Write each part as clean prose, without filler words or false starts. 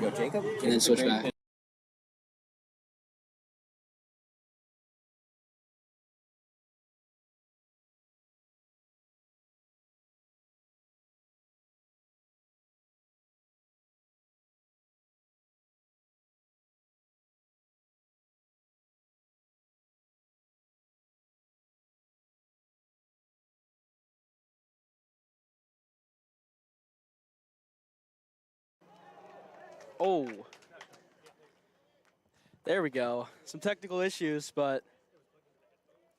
Go Jacob. and then switch back. Oh. There we go. Some technical issues, but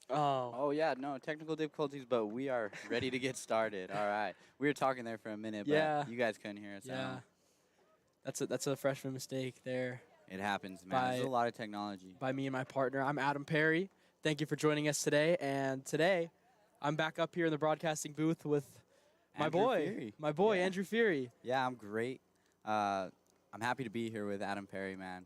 Oh, yeah, no, technical difficulties, but we are ready to get started. All right. We were talking there for a minute, Yeah. but you guys couldn't hear us yeah. out. That's a freshman mistake there It happens, man. There's a lot of technology. by me and my partner. I'm Adam Perry. Thank you for joining us today. And today, I'm back up here in the broadcasting booth with my Andrew boy, Fury. Yeah. Andrew Fury. Yeah, I'm great. I'm happy to be here with Adam Perry, man.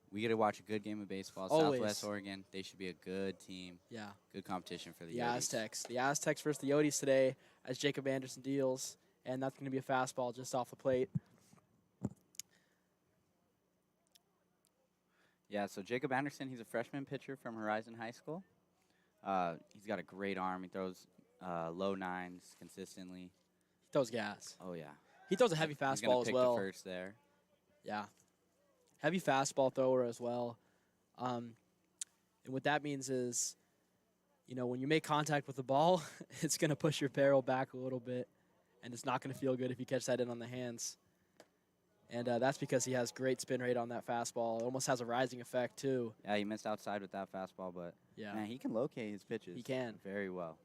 We get to watch a good game of baseball. Always. Southwest Oregon, they should be a good team. Yeah. Good competition for the The Yodies. Aztecs. The Aztecs versus the Yodies today as Jacob Anderson deals. And that's going to be a fastball just off the plate. Yeah, so Jacob Anderson, he's a freshman pitcher from Horizon High School. He's got a great arm. He throws low nines consistently. He throws gas. Oh, yeah. He throws a heavy He's fastball gonna as pick well. the first there. Yeah. Heavy fastball thrower as well. And what that means is, you know, when you make contact with the ball, it's going to push your barrel back a little bit, and it's not going to feel good if you catch that in on the hands. And that's because he has great spin rate on that fastball. It almost has a rising effect, too. Yeah, he missed outside with that fastball, but Yeah, man, he can locate his pitches. He can. Very well.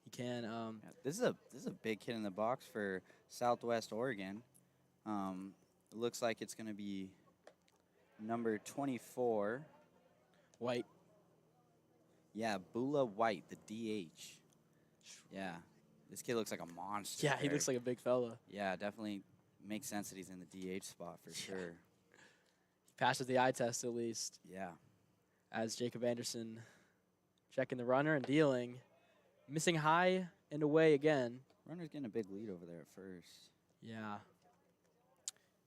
he can. Yeah, this is a big hit in the box for Southwest Oregon. It looks like it's going to be number 24. White. Yeah, Bula White, the DH. Yeah, this kid looks like a monster. Yeah, he looks like a big fella. Yeah, definitely makes sense that he's in the DH spot for sure. He passes the eye test at least. Yeah. As Jacob Anderson checking the runner and dealing. Missing high and away again. Runner's getting a big lead over there at first. Yeah.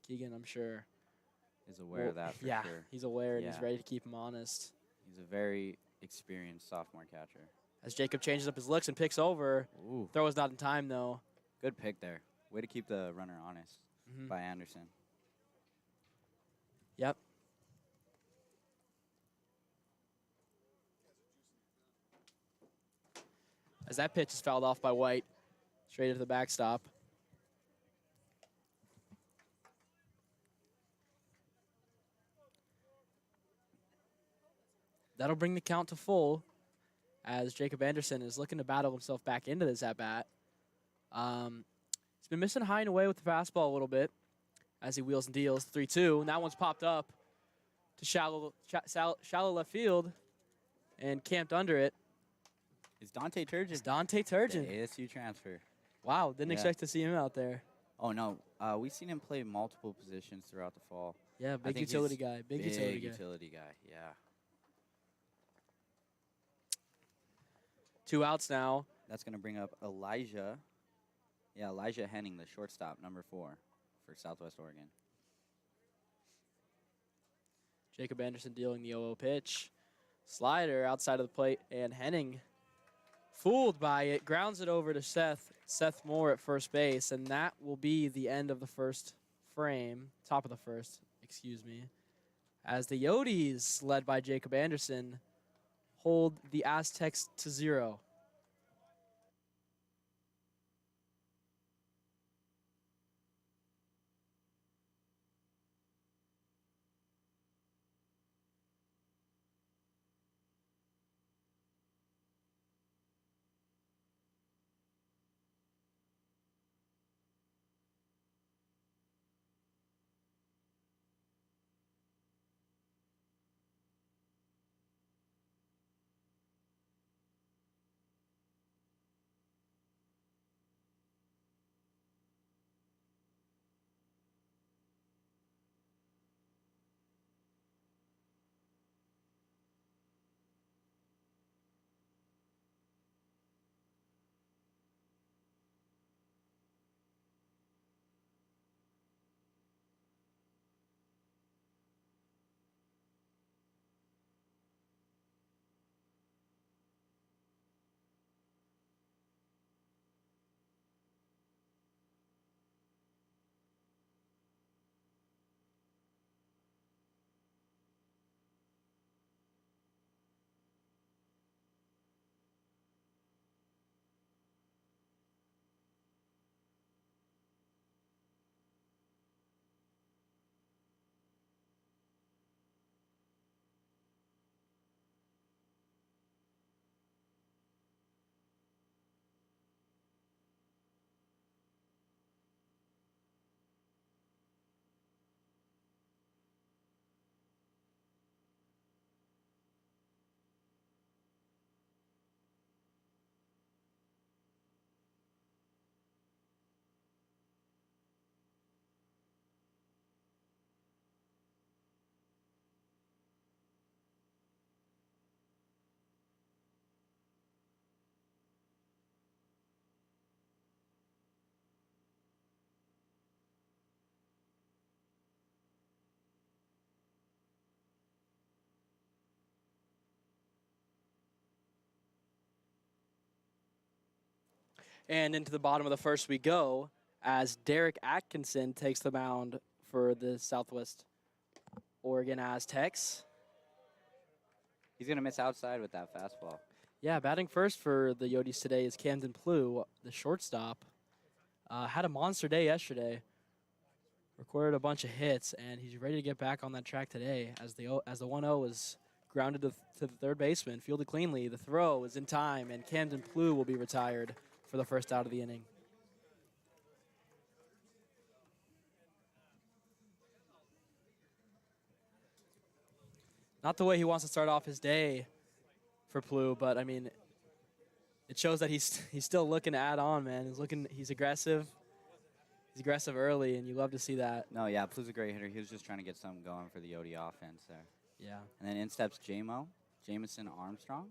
Keegan, I'm sure. Is aware of that for yeah, sure. he's aware and he's Yeah. ready to keep him honest. He's a very experienced sophomore catcher. As Jacob changes up his looks and picks over. Ooh. Throw is not in time, though. Good pick there. Way to keep the runner honest by Anderson. Yep. As that pitch is fouled off by White. Straight into the backstop. That'll bring the count to full as Jacob Anderson is looking to battle himself back into this at-bat. He's been missing high and away with the fastball a little bit as he wheels and deals. 3-2, and that one's popped up to shallow left field and camped under it. It's Dante Turgeon. It's Dante Turgeon. The ASU transfer. Wow, didn't expect to see him out there. Oh, no. We've seen him play multiple positions throughout the fall. Yeah, I big think utility he's guy. Big utility guy. Yeah. 2 outs now. That's going to bring up Elijah. Yeah, Elijah Henning, the shortstop, number 4 for Southwest Oregon. Jacob Anderson dealing the 0-0 pitch. Slider outside of the plate, and Henning fooled by it, grounds it over to Seth Moore at first base, and that will be the end of the first frame, top of the first, excuse me, as the Yodies, led by Jacob Anderson, hold the Aztecs to 0. And into the bottom of the first we go as Derek Atkinson takes the mound for the Southwest Oregon Aztecs. He's going to miss outside with that fastball. Yeah, batting first for the Yodies today is Camden Plew, the shortstop. Had a monster day yesterday. Recorded a bunch of hits, and he's ready to get back on that track today as the 1-0 was grounded to the third baseman, fielded cleanly. The throw is in time, and Camden Plew will be retired for the first out of the inning. Not the way he wants to start off his day for Plew, but I mean, it shows that he's still looking to add on, man. He's aggressive. He's aggressive early, and you love to see that. No, yeah, Plew's a great hitter. He was just trying to get something going for the Yodie offense there. Yeah. And then in steps Jamison Armstrong.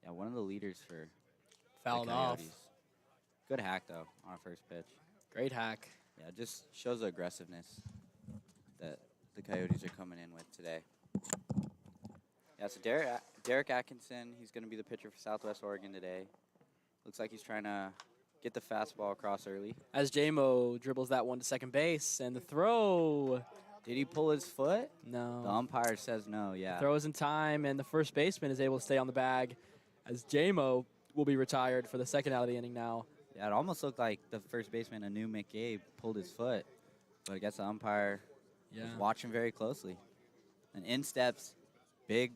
Yeah, one of the leaders for Fouled the off. Coyotes. Good hack, though, on a first pitch. Great hack. Yeah, it just shows the aggressiveness that the Coyotes are coming in with today. Yeah, so Derek Atkinson, he's going to be the pitcher for Southwest Oregon today. Looks like he's trying to get the fastball across early. As J-Mo dribbles that one to second base, and the throw. Did he pull his foot? No. The umpire says no, yeah. Throws in time, and the first baseman is able to stay on the bag as J-Mo will be retired for the second out of the inning now. Yeah, it almost looked like the first baseman, Anu McCabe, pulled his foot. But I guess the umpire was watching very closely. And in steps big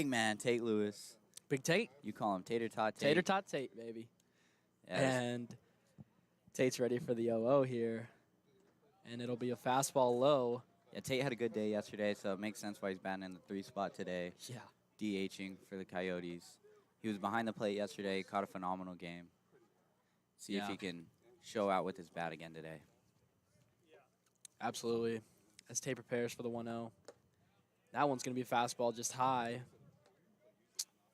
man Tate Lewis. Big Tate. You call him Tater Tot Tate. Tater Tot Tate, baby. Yes. And Tate's ready for the 0-0 here. And it'll be a fastball low. Yeah, Tate had a good day yesterday, so it makes sense why he's batting in the 3 spot today. Yeah. DHing for the Coyotes. He was behind the plate yesterday, caught a phenomenal game. See if he can show out with his bat again today. Absolutely. As Tate prepares for the 1-0. That one's going to be a fastball just high.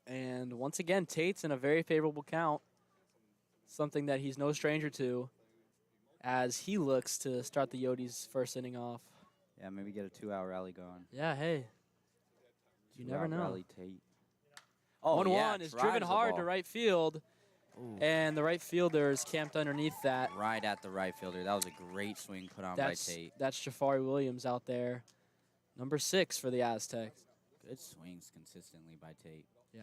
And once again, Tate's in a very favorable count. Something that he's no stranger to as he looks to start the Yodies' first inning off. Yeah, maybe get a 2-out rally going. Yeah, hey. You never know. Rally Tate. Oh, 1-1 is driven hard to right field. Ooh. And the right fielder is camped underneath that. Right at the right fielder. That was a great swing put on by Tate. That's Jafari Williams out there. Number 6 for the Aztecs. Good swings consistently by Tate. Yeah.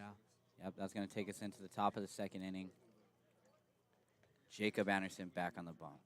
Yep, that's going to take us into the top of the second inning. Jacob Anderson back on the bump.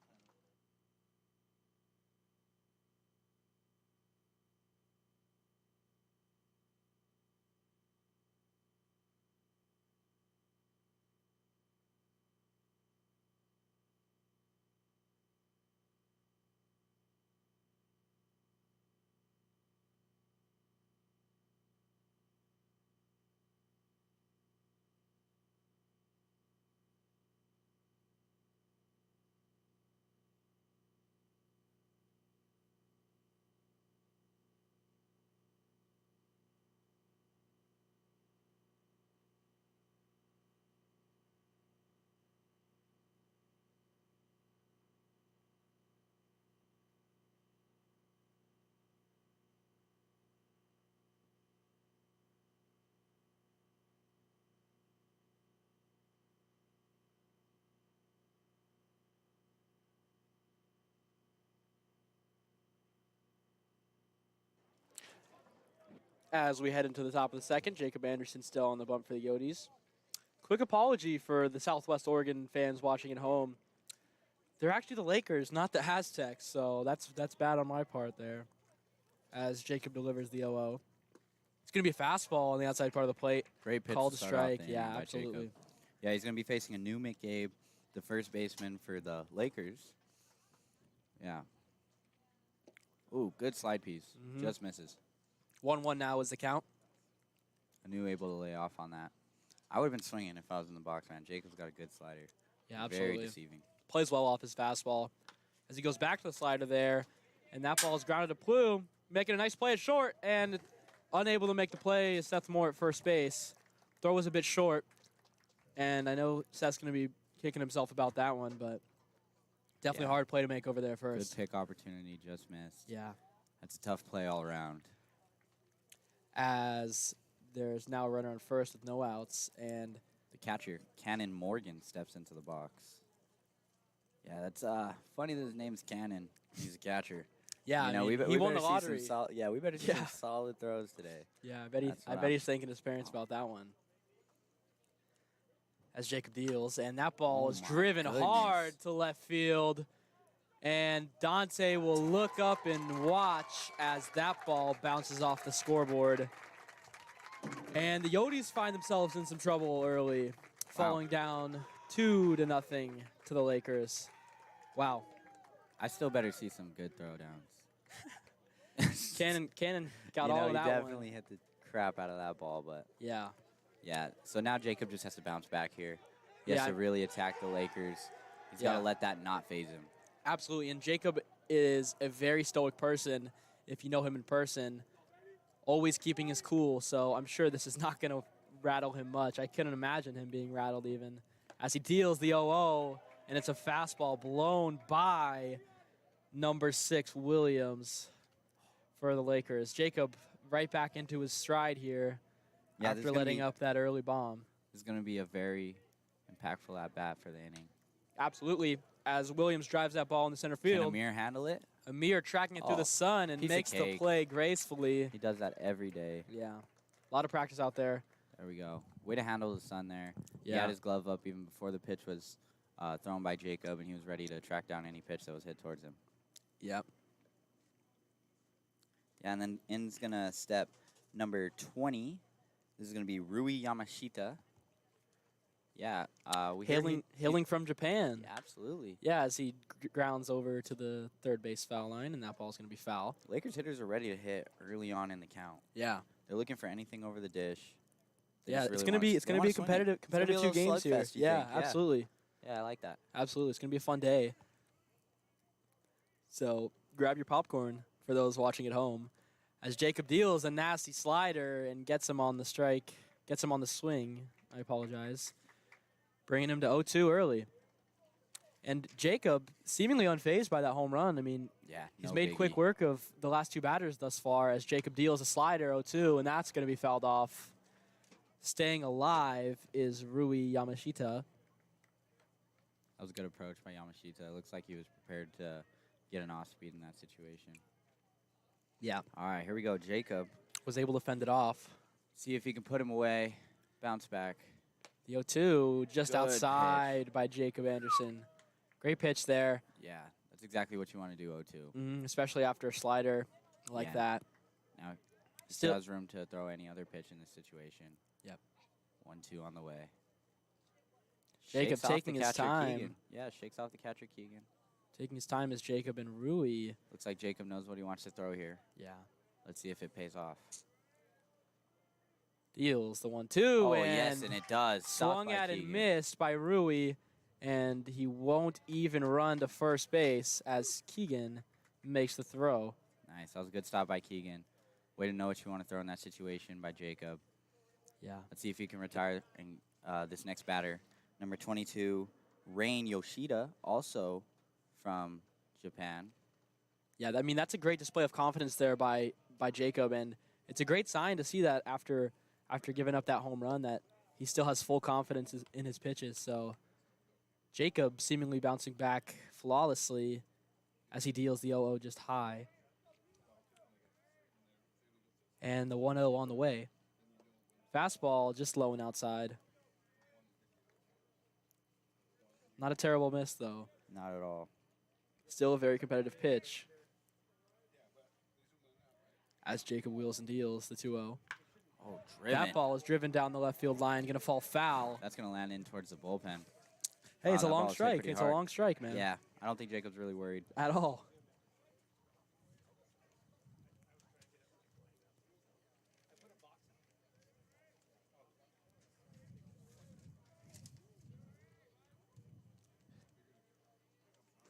As we head into the top of the second, Jacob Anderson still on the bump for the Yodies. Quick apology for the Southwest Oregon fans watching at home. They're actually the Lakers, not the Aztecs, so that's bad on my part there. As Jacob delivers the 0-0. It's going to be a fastball on the outside part of the plate. Great pitch. Called a to start off strike. the inning Yeah, by absolutely. Jacob. Yeah, he's going to be facing a new McCabe, the first baseman for the Lakers. Yeah. Ooh, good slide piece. Just misses. 1-1 now is the count. Anu able to lay off on that. I would have been swinging if I was in the box, man. Jacob's got a good slider. Yeah, absolutely. Very deceiving. Plays well off his fastball. As he goes back to the slider there, and that ball is grounded to Plew, making a nice play at short, and unable to make the play is Seth Moore at first base. Throw was a bit short, and I know Seth's going to be kicking himself about that one, but definitely a hard play to make over there first. Good pick opportunity, just missed. Yeah. That's a tough play all around. As there's now a runner on first with no outs, and The catcher, Cannon Morgan, steps into the box. Yeah, that's funny that his name's Cannon. He's a catcher. Yeah, You know, I mean, we he won better the see some lottery. we better see some solid throws today. Yeah, That's I what bet he's thanking his parents about that one. As Jacob deals, and that ball Oh is my driven goodness. hard to left field. And Dante will look up and watch as that ball bounces off the scoreboard. And the Yodies find themselves in some trouble early, falling down 2-0 to the Lakers. Wow. I still better see some good throwdowns. Cannon got You all know, of that he definitely one. hit the crap out of that ball, but Yeah. yeah. So now Jacob just has to bounce back here. He has Yeah. to really attack the Lakers. He's got Yeah. to let that not phase him. Absolutely, and Jacob is a very stoic person, if you know him in person, always keeping his cool, so I'm sure this is not going to rattle him much. I couldn't imagine him being rattled even. As he deals the 0-0, and it's a fastball blown by number 6, Williams, for the Lakers. Jacob right back into his stride here after letting up that early bomb. This is going to be a very impactful at-bat for the inning. Absolutely. As Williams drives that ball in the center Can field, Amir handle it? Amir tracking it through the sun and piece of makes the cake. play gracefully. He does that every day. Yeah. A lot of practice out there. There we go. Way to handle the sun there. He Yeah. had his glove up even before the pitch was thrown by Jacob, and he was ready to track down any pitch that was hit towards him. Yep. Yeah, and then in's going to step number 20. This is going to be Rui Yamashita. Yeah. Hailing from Japan. Yeah, absolutely. Yeah, as he grounds over to the third base foul line, and that ball's going to be foul. Lakers hitters are ready to hit early on in the count. Yeah. They're looking for anything over the dish. They Yeah, just it's really going to be wanna a swing it. competitive It's gonna be a 2 little games here. slugfest, you Yeah, think? Yeah. absolutely. Yeah, I like that. Absolutely. It's going to be a fun day. So grab your popcorn for those watching at home. As Jacob deals a nasty slider and gets him on the strike, gets him on the swing. I apologize. Bringing him to 0-2 early. And Jacob, seemingly unfazed by that home run. I mean, Yeah, he's no made biggie. quick work of the last 2 batters thus far as Jacob deals a slider 0-2, and that's going to be fouled off. Staying alive is Rui Yamashita. That was a good approach by Yamashita. It looks like he was prepared to get an off-speed in that situation. Yeah. All right, here we go. Jacob. Was able to fend it off. See if he can put him away. Bounce back. The 0-2 just Good outside by Jacob Anderson. Great pitch there, Yeah, that's exactly what you want to do, 0-2. especially after a slider like Yeah. that. Now, he Still- still has room to throw any other pitch in this situation. Yep. 1-2 on the way. Jacob Shakes off the taking his catcher, time. Keegan. Yeah, shakes off the catcher, Keegan. Taking his time is Jacob and Rui. Looks like Jacob knows what he wants to throw here. Yeah. Let's see if it pays off. Deals the 1-2. Oh, and yes, and it does. Stopped swung by at and Keegan. missed by Rui, and he won't even run to first base as Keegan makes the throw. Nice. That was a good stop by Keegan. Way to know what you want to throw in that situation by Jacob. Yeah. Let's see if he can retire in, this next batter. Number 22, Rain Yoshida, also from Japan. Yeah, I mean, that's a great display of confidence there by Jacob, and it's a great sign to see that after giving up that home run that he still has full confidence in his pitches. So Jacob seemingly bouncing back flawlessly as he deals the 0-0 just high. And the 1-0 on the way. Fastball just low and outside. Not a terrible miss, though. Not at all. Still a very competitive pitch. As Jacob wheels and deals the 2-0. Oh, driven. That ball is driven down the left field line, going to fall foul. That's going to land in towards the bullpen. Hey, it's a that long ball is hit strike. pretty It's a hard. long strike, man. Yeah, I don't think Jacob's really worried. At all.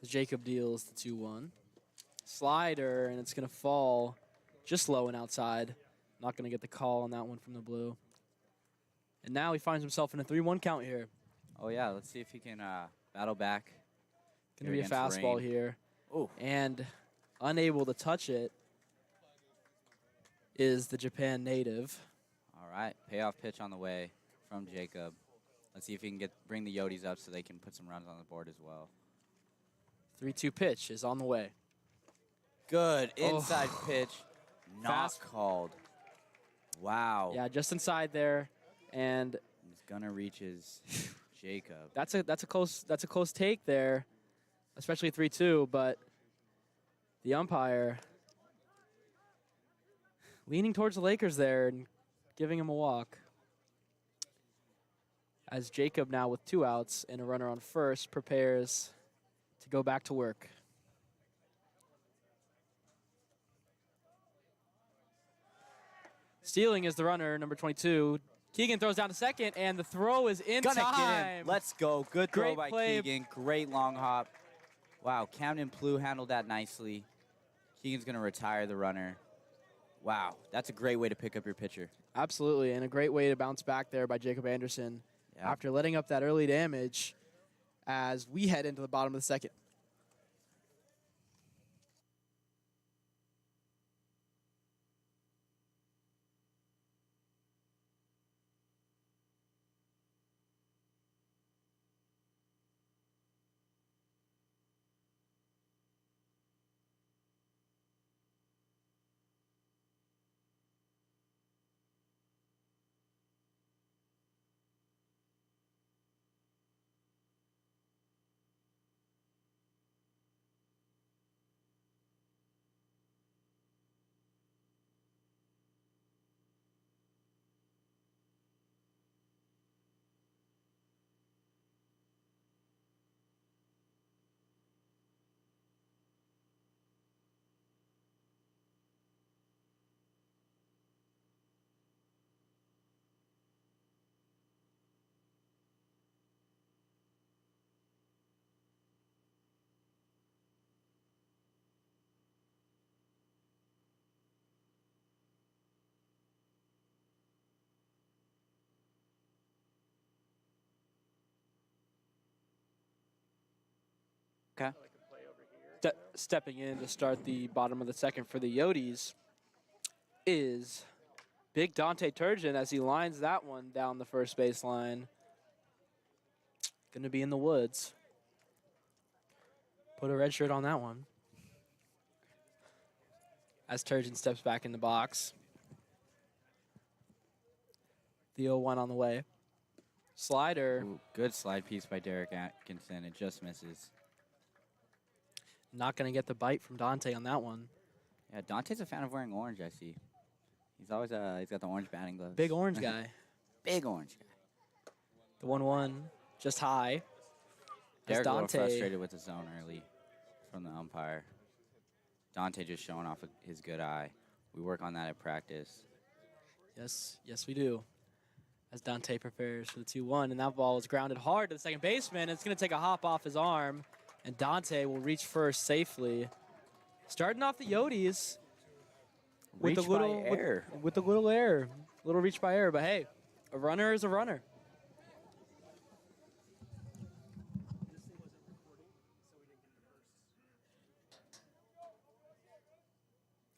Jacob deals the 2-1. Slider, and it's going to fall just low and outside. Not going to get the call on that one from the blue. And now he finds himself in a 3-1 count here. Oh, yeah, let's see if he can battle back. Going to be a against fastball Rain. here. Oh, And unable to touch it is the Japan native. all right. Payoff pitch on the way from Jacob. Let's see if he can bring the Yodies up so they can put some runs on the board as well. 3-2 pitch is on the way. Good inside pitch. Not Fast. called. Wow. Yeah, just inside there, and He's gonna reach his Jacob. that's a close take there, especially 3-2. But the umpire leaning towards the Lakers there and giving him a walk. As Jacob now with 2 outs and a runner on first prepares to go back to work. Stealing is the runner, number 22. Keegan throws down to second, and the throw is in Gonna time. get him. Let's go. Good throw Great by play. Keegan. Great long hop. Wow, Camden Plouffe handled that nicely. Keegan's gonna retire the runner. Wow, that's a great way to pick up your pitcher. Absolutely, and a great way to bounce back there by Jacob Anderson after letting up that early damage as we head into the bottom of the second. Okay. Stepping in to start the bottom of the second for the Yodies is big Dante Turgeon as he lines that one down the first baseline. Going to be in the woods. Put a red shirt on that one. As Turgeon steps back in the box. The 0-1 on the way. Slider. Ooh, good slide piece by Derek Atkinson. It just misses. Not going to get the bite from Dante on that one. Yeah, Dante's a fan of wearing orange, I see. He's always he's got the orange batting gloves. Big orange guy. Big orange guy. The 1-1 just high. Derek a little Dante frustrated with the zone early from the umpire. Dante just showing off his good eye. We work on that at practice. Yes, we do. As Dante prepares for the 2-1, and that ball is grounded hard to the second baseman. It's going to take a hop off his arm, and Dante will reach first safely. Starting off the Yodies with a little error. With a little error, little reach by error. But hey, a runner is a runner.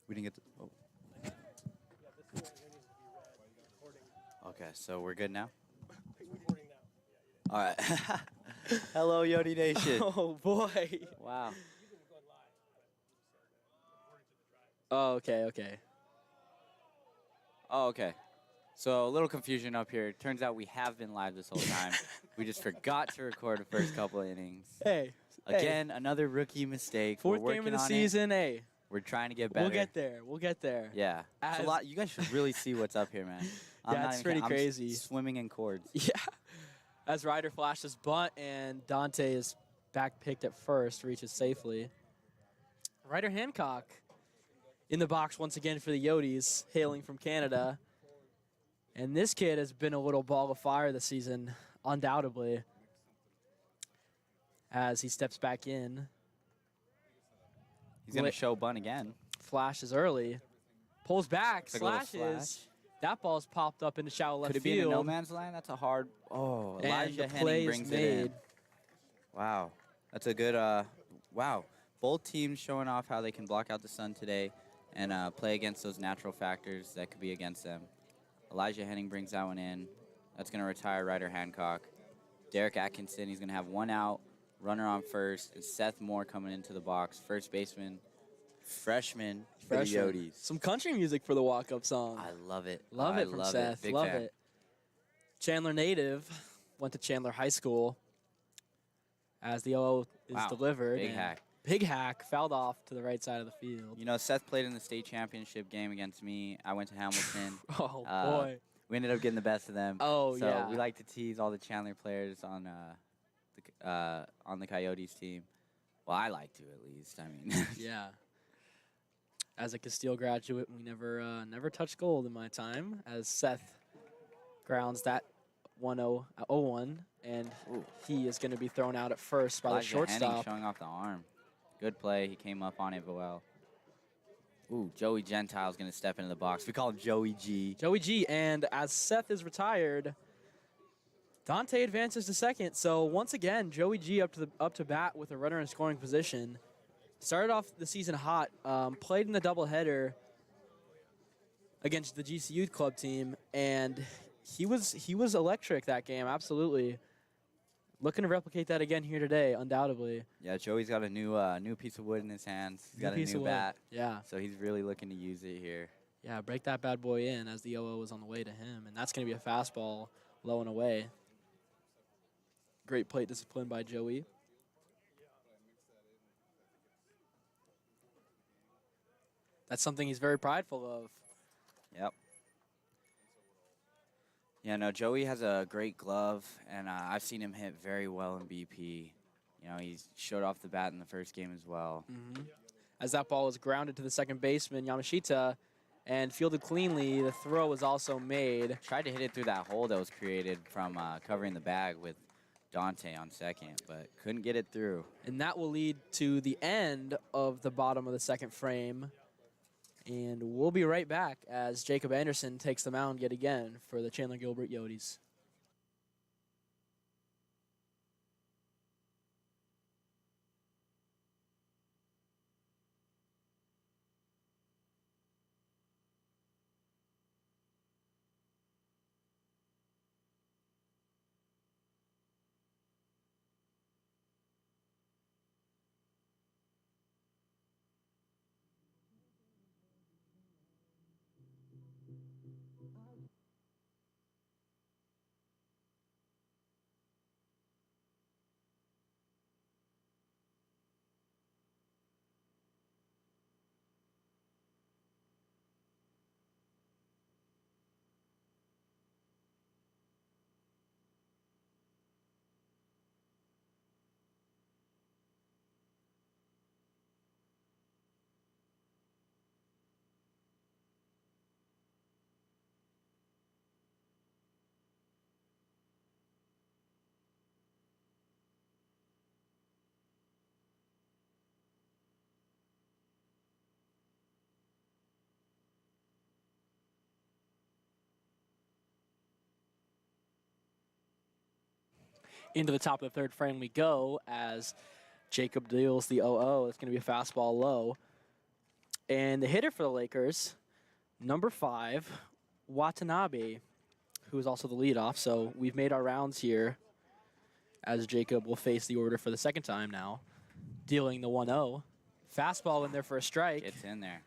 We didn't get the. Oh. Okay, so we're good now? All right. Hello, Yodi Nation. Oh, boy. Wow. Oh, okay. Oh, okay. So a little confusion up here. Turns out we have been live this whole time. We just forgot to record the first couple of innings. Hey. Again, another rookie mistake. Fourth We're game of working the on season, it. hey. We're trying to get better. We'll get there. Yeah. It's a lot. You guys should really see what's up here, man. Yeah, it's pretty crazy. I'm swimming in cords. Yeah. As Ryder flashes bunt and Dante is back picked at first, reaches safely. Ryder Hancock in the box once again for the Yodies, hailing from Canada. And this kid has been a little ball of fire this season, undoubtedly. As he steps back in. He's going to show bunt again. Flashes early. Pulls back, Like a little slashes. That ball's popped up into shallow left Could it be field. in a no man's land? That's a hard. Oh, And Elijah the Henning play brings is it in. made. Wow, that's a good. Wow, both teams showing off how they can block out the sun today and play against those natural factors that could be against them. Elijah Henning brings that one in. That's going to retire Ryder Hancock. Derek Atkinson. He's going to have 1 out, runner on first, and Seth Moore coming into the box. First baseman, freshman for the Yodies. Some country music for the walk-up song. I love it. Love it from Seth. Big Love fan. it. Chandler native, went to Chandler High School. As the 0 is delivered. Big hack. Big hack, fouled off to the right side of the field. You know, Seth played in the state championship game against me. I went to Hamilton. Oh, boy. We ended up getting the best of them. Oh, so yeah. we like to tease all the Chandler players on the Coyotes team. Well, I like to, at least. I mean. Yeah. As a Castile graduate, we never touched gold in my time. As Seth grounds that 1-0-1, and he is going to be thrown out at first by the shortstop. Henning showing off the arm. Good play. He came up on it well. Ooh, Joey Gentile's going to step into the box. We call him Joey G. Joey G. And as Seth is retired, Dante advances to second. So once again, Joey G. up to bat with a runner in scoring position. Started off the season hot. Played in the doubleheader against the GC Youth Club team, and he was electric that game. Absolutely. Looking to replicate that again here today, undoubtedly. Yeah, Joey's got a new piece of wood in his hands. He's got a new bat. Yeah. So he's really looking to use it here. Yeah, break that bad boy in as the 0-0 is on the way to him, and that's going to be a fastball low and away. Great plate discipline by Joey. That's something he's very prideful of. Yep. Yeah, no, Joey has a great glove, and I've seen him hit very well in BP. You know, he's showed off the bat in the first game as well. As that ball is grounded to the second baseman, Yamashita, and fielded cleanly, the throw was also made. Tried to hit it through that hole that was created from covering the bag with Dante on second, but couldn't get it through. And that will lead to the end of the bottom of the second frame. And we'll be right back as Jacob Anderson takes the mound yet again for the Chandler Gilbert Yodies. Into the top of the third frame we go as Jacob deals the 0-0. It's going to be a fastball low. And the hitter for the Lakers, number 5, Watanabe, who is also the leadoff. So we've made our rounds here as Jacob will face the order for the second time now, dealing the 1-0. Fastball in there for a strike. It's in there.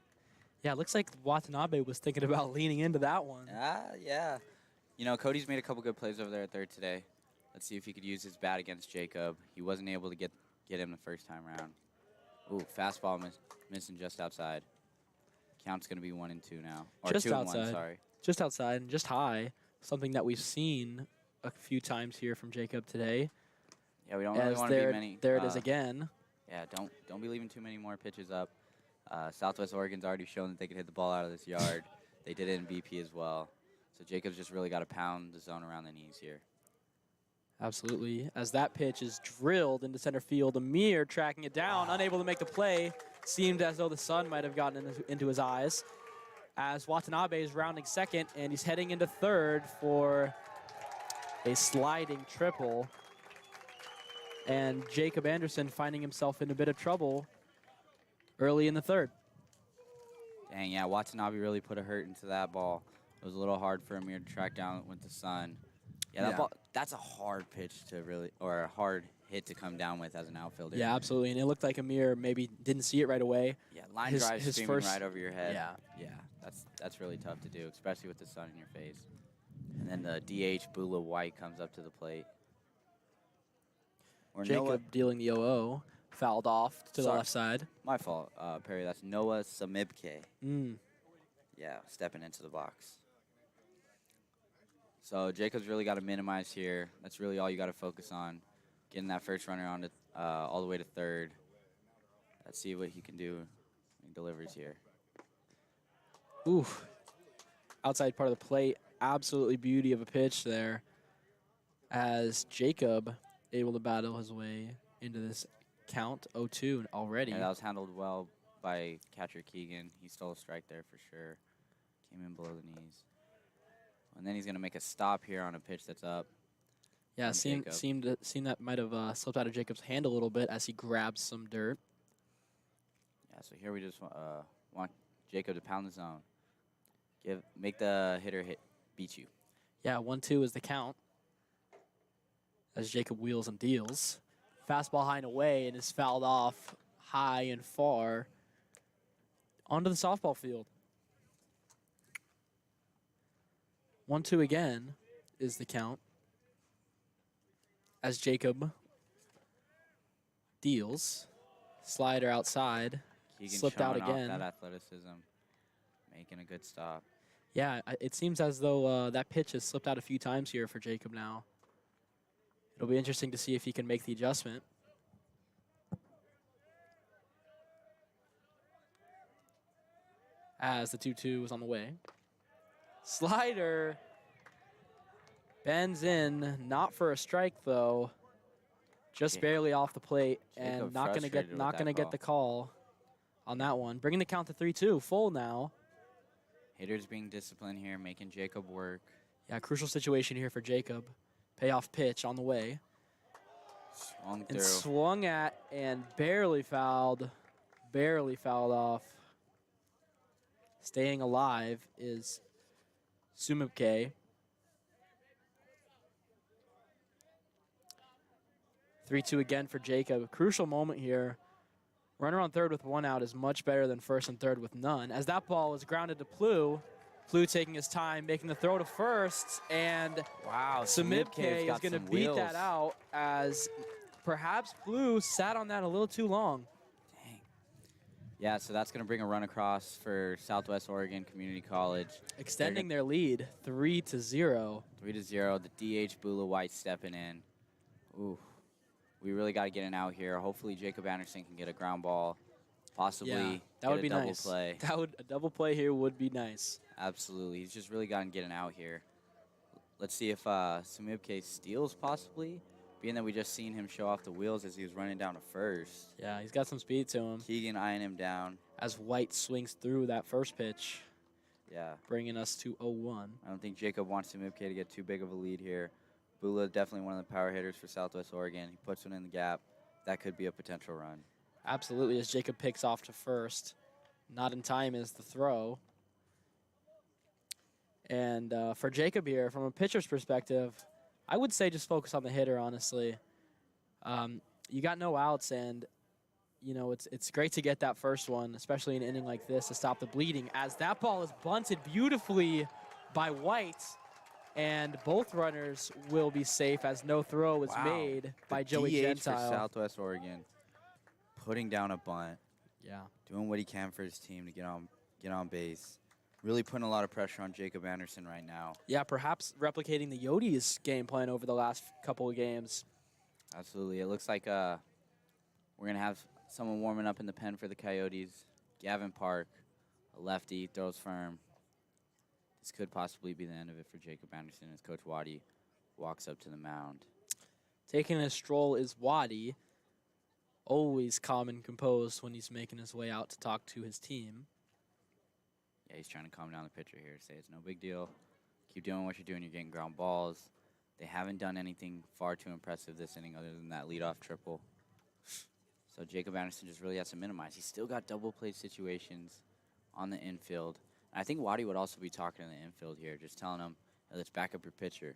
Yeah, it looks like Watanabe was thinking about leaning into that one. Yeah. You know, Cody's made a couple good plays over there at third today. Let's see if he could use his bat against Jacob. He wasn't able to get him the first time around. Ooh, fastball missing just outside. Count's going to be 1-2 now. Or Just 2-1, outside. sorry. Just outside and just high. Something that we've seen a few times here from Jacob today. Yeah, we don't really want to be many. There it is again. Yeah, don't be leaving too many more pitches up. Southwest Oregon's already shown that they can hit the ball out of this yard. They did it in BP as well. So Jacob's just really got to pound the zone around the knees here. Absolutely. As that pitch is drilled into center field, Amir tracking it down, unable to make the play. Seemed as though the sun might have gotten into his eyes. As Watanabe is rounding second, and he's heading into third for a sliding triple. And Jacob Anderson finding himself in a bit of trouble early in the third. Dang, yeah, Watanabe really put a hurt into that ball. It was a little hard for Amir to track down with the sun. Yeah, that ball, that's a hard pitch to really, or a hard hit to come down with as an outfielder. Yeah, absolutely. And it looked like Amir maybe didn't see it right away. Yeah, line drive streaming right over your head. Yeah, that's really tough to do, especially with the sun in your face. And then the DH, Bula White, comes up to the plate. Or Jacob Noah, dealing the 0-0, fouled off to the left side. my fault, Perry. That's Noah Samibke. Mm. Yeah, stepping into the box. So Jacob's really got to minimize here. That's really all you got to focus on, getting that first runner on to, all the way to third. Let's see what he can do when he delivers here. Oof. Outside part of the plate. Absolutely beauty of a pitch there as Jacob able to battle his way into this count 0-2 already. Yeah, that was handled well by catcher Keegan. He stole a strike there for sure. Came in below the knees. And then he's going to make a stop here on a pitch that's up. Yeah, seemed that might have slipped out of Jacob's hand a little bit as he grabs some dirt. Yeah, so here we just want Jacob to pound the zone. Make the hitter beat you. Yeah, 1-2 is the count as Jacob wheels and deals. Fastball high and away and is fouled off high and far onto the softball field. 1-2 again is the count as Jacob deals. Slider outside. Keegan Slipped out showing again. Off that athleticism, making a good stop. Yeah, it seems as though that pitch has slipped out a few times here for Jacob now. It'll be interesting to see if he can make the adjustment. As the 2-2 is on the way. Slider bends in, not for a strike though. Just barely off the plate and not gonna get the call on that one. Bringing the count to 3-2, full now. Hitters being disciplined here, making Jacob work. Yeah, crucial situation here for Jacob. Payoff pitch on the way. Swung through. And swung at and barely fouled off. Staying alive is Sumibke. 3-2 again for Jacob. Crucial moment here. Runner on third with one out is much better than first and third with none. As that ball is grounded to Plu. Plu taking his time, making the throw to first, and wow, Samibke is going to beat that out as perhaps Plu sat on that a little too long. Dang. Yeah, so that's going to bring a run across for Southwest Oregon Community College. Extending their lead 3-0. 3-0. The DH Bula White stepping in. Ooh. We really got to get an out here. Hopefully Jacob Anderson can get a ground ball. Possibly that would be double nice. Play. A double play here would be nice. Absolutely. He's just really got to get an out here. Let's see if Sumibke steals possibly, being that we just seen him show off the wheels as he was running down to first. Yeah, he's got some speed to him. Keegan eyeing him down. As White swings through that first pitch. Yeah. Bringing us to 0-1. I don't think Jacob wants Sumibke to get too big of a lead here. Bula definitely one of the power hitters for Southwest Oregon. He puts one in the gap. That could be a potential run. Absolutely, as Jacob picks off to first. Not in time is the throw. And for Jacob here, from a pitcher's perspective, I would say just focus on the hitter, honestly. You got no outs, and you know it's great to get that first one, especially in an inning like this, to stop the bleeding, as that ball is bunted beautifully by White. And both runners will be safe as no throw was made by Joey DH Gentile. For Southwest Oregon, putting down a bunt. Yeah. Doing what he can for his team to get on base. Really putting a lot of pressure on Jacob Anderson right now. Yeah, perhaps replicating the Yodies game plan over the last couple of games. Absolutely. It looks like we're going to have someone warming up in the pen for the Coyotes. Gavin Park, a lefty, throws firm. This could possibly be the end of it for Jacob Anderson as Coach Yodies walks up to the mound. Taking a stroll is Yodies, always calm and composed when he's making his way out to talk to his team. Yeah, he's trying to calm down the pitcher here, say it's no big deal. Keep doing what you're doing. You're getting ground balls. They haven't done anything far too impressive this inning other than that leadoff triple. So Jacob Anderson just really has to minimize. He's still got double play situations on the infield. I think Yodies would also be talking to the infield here, just telling him, hey, let's back up your pitcher.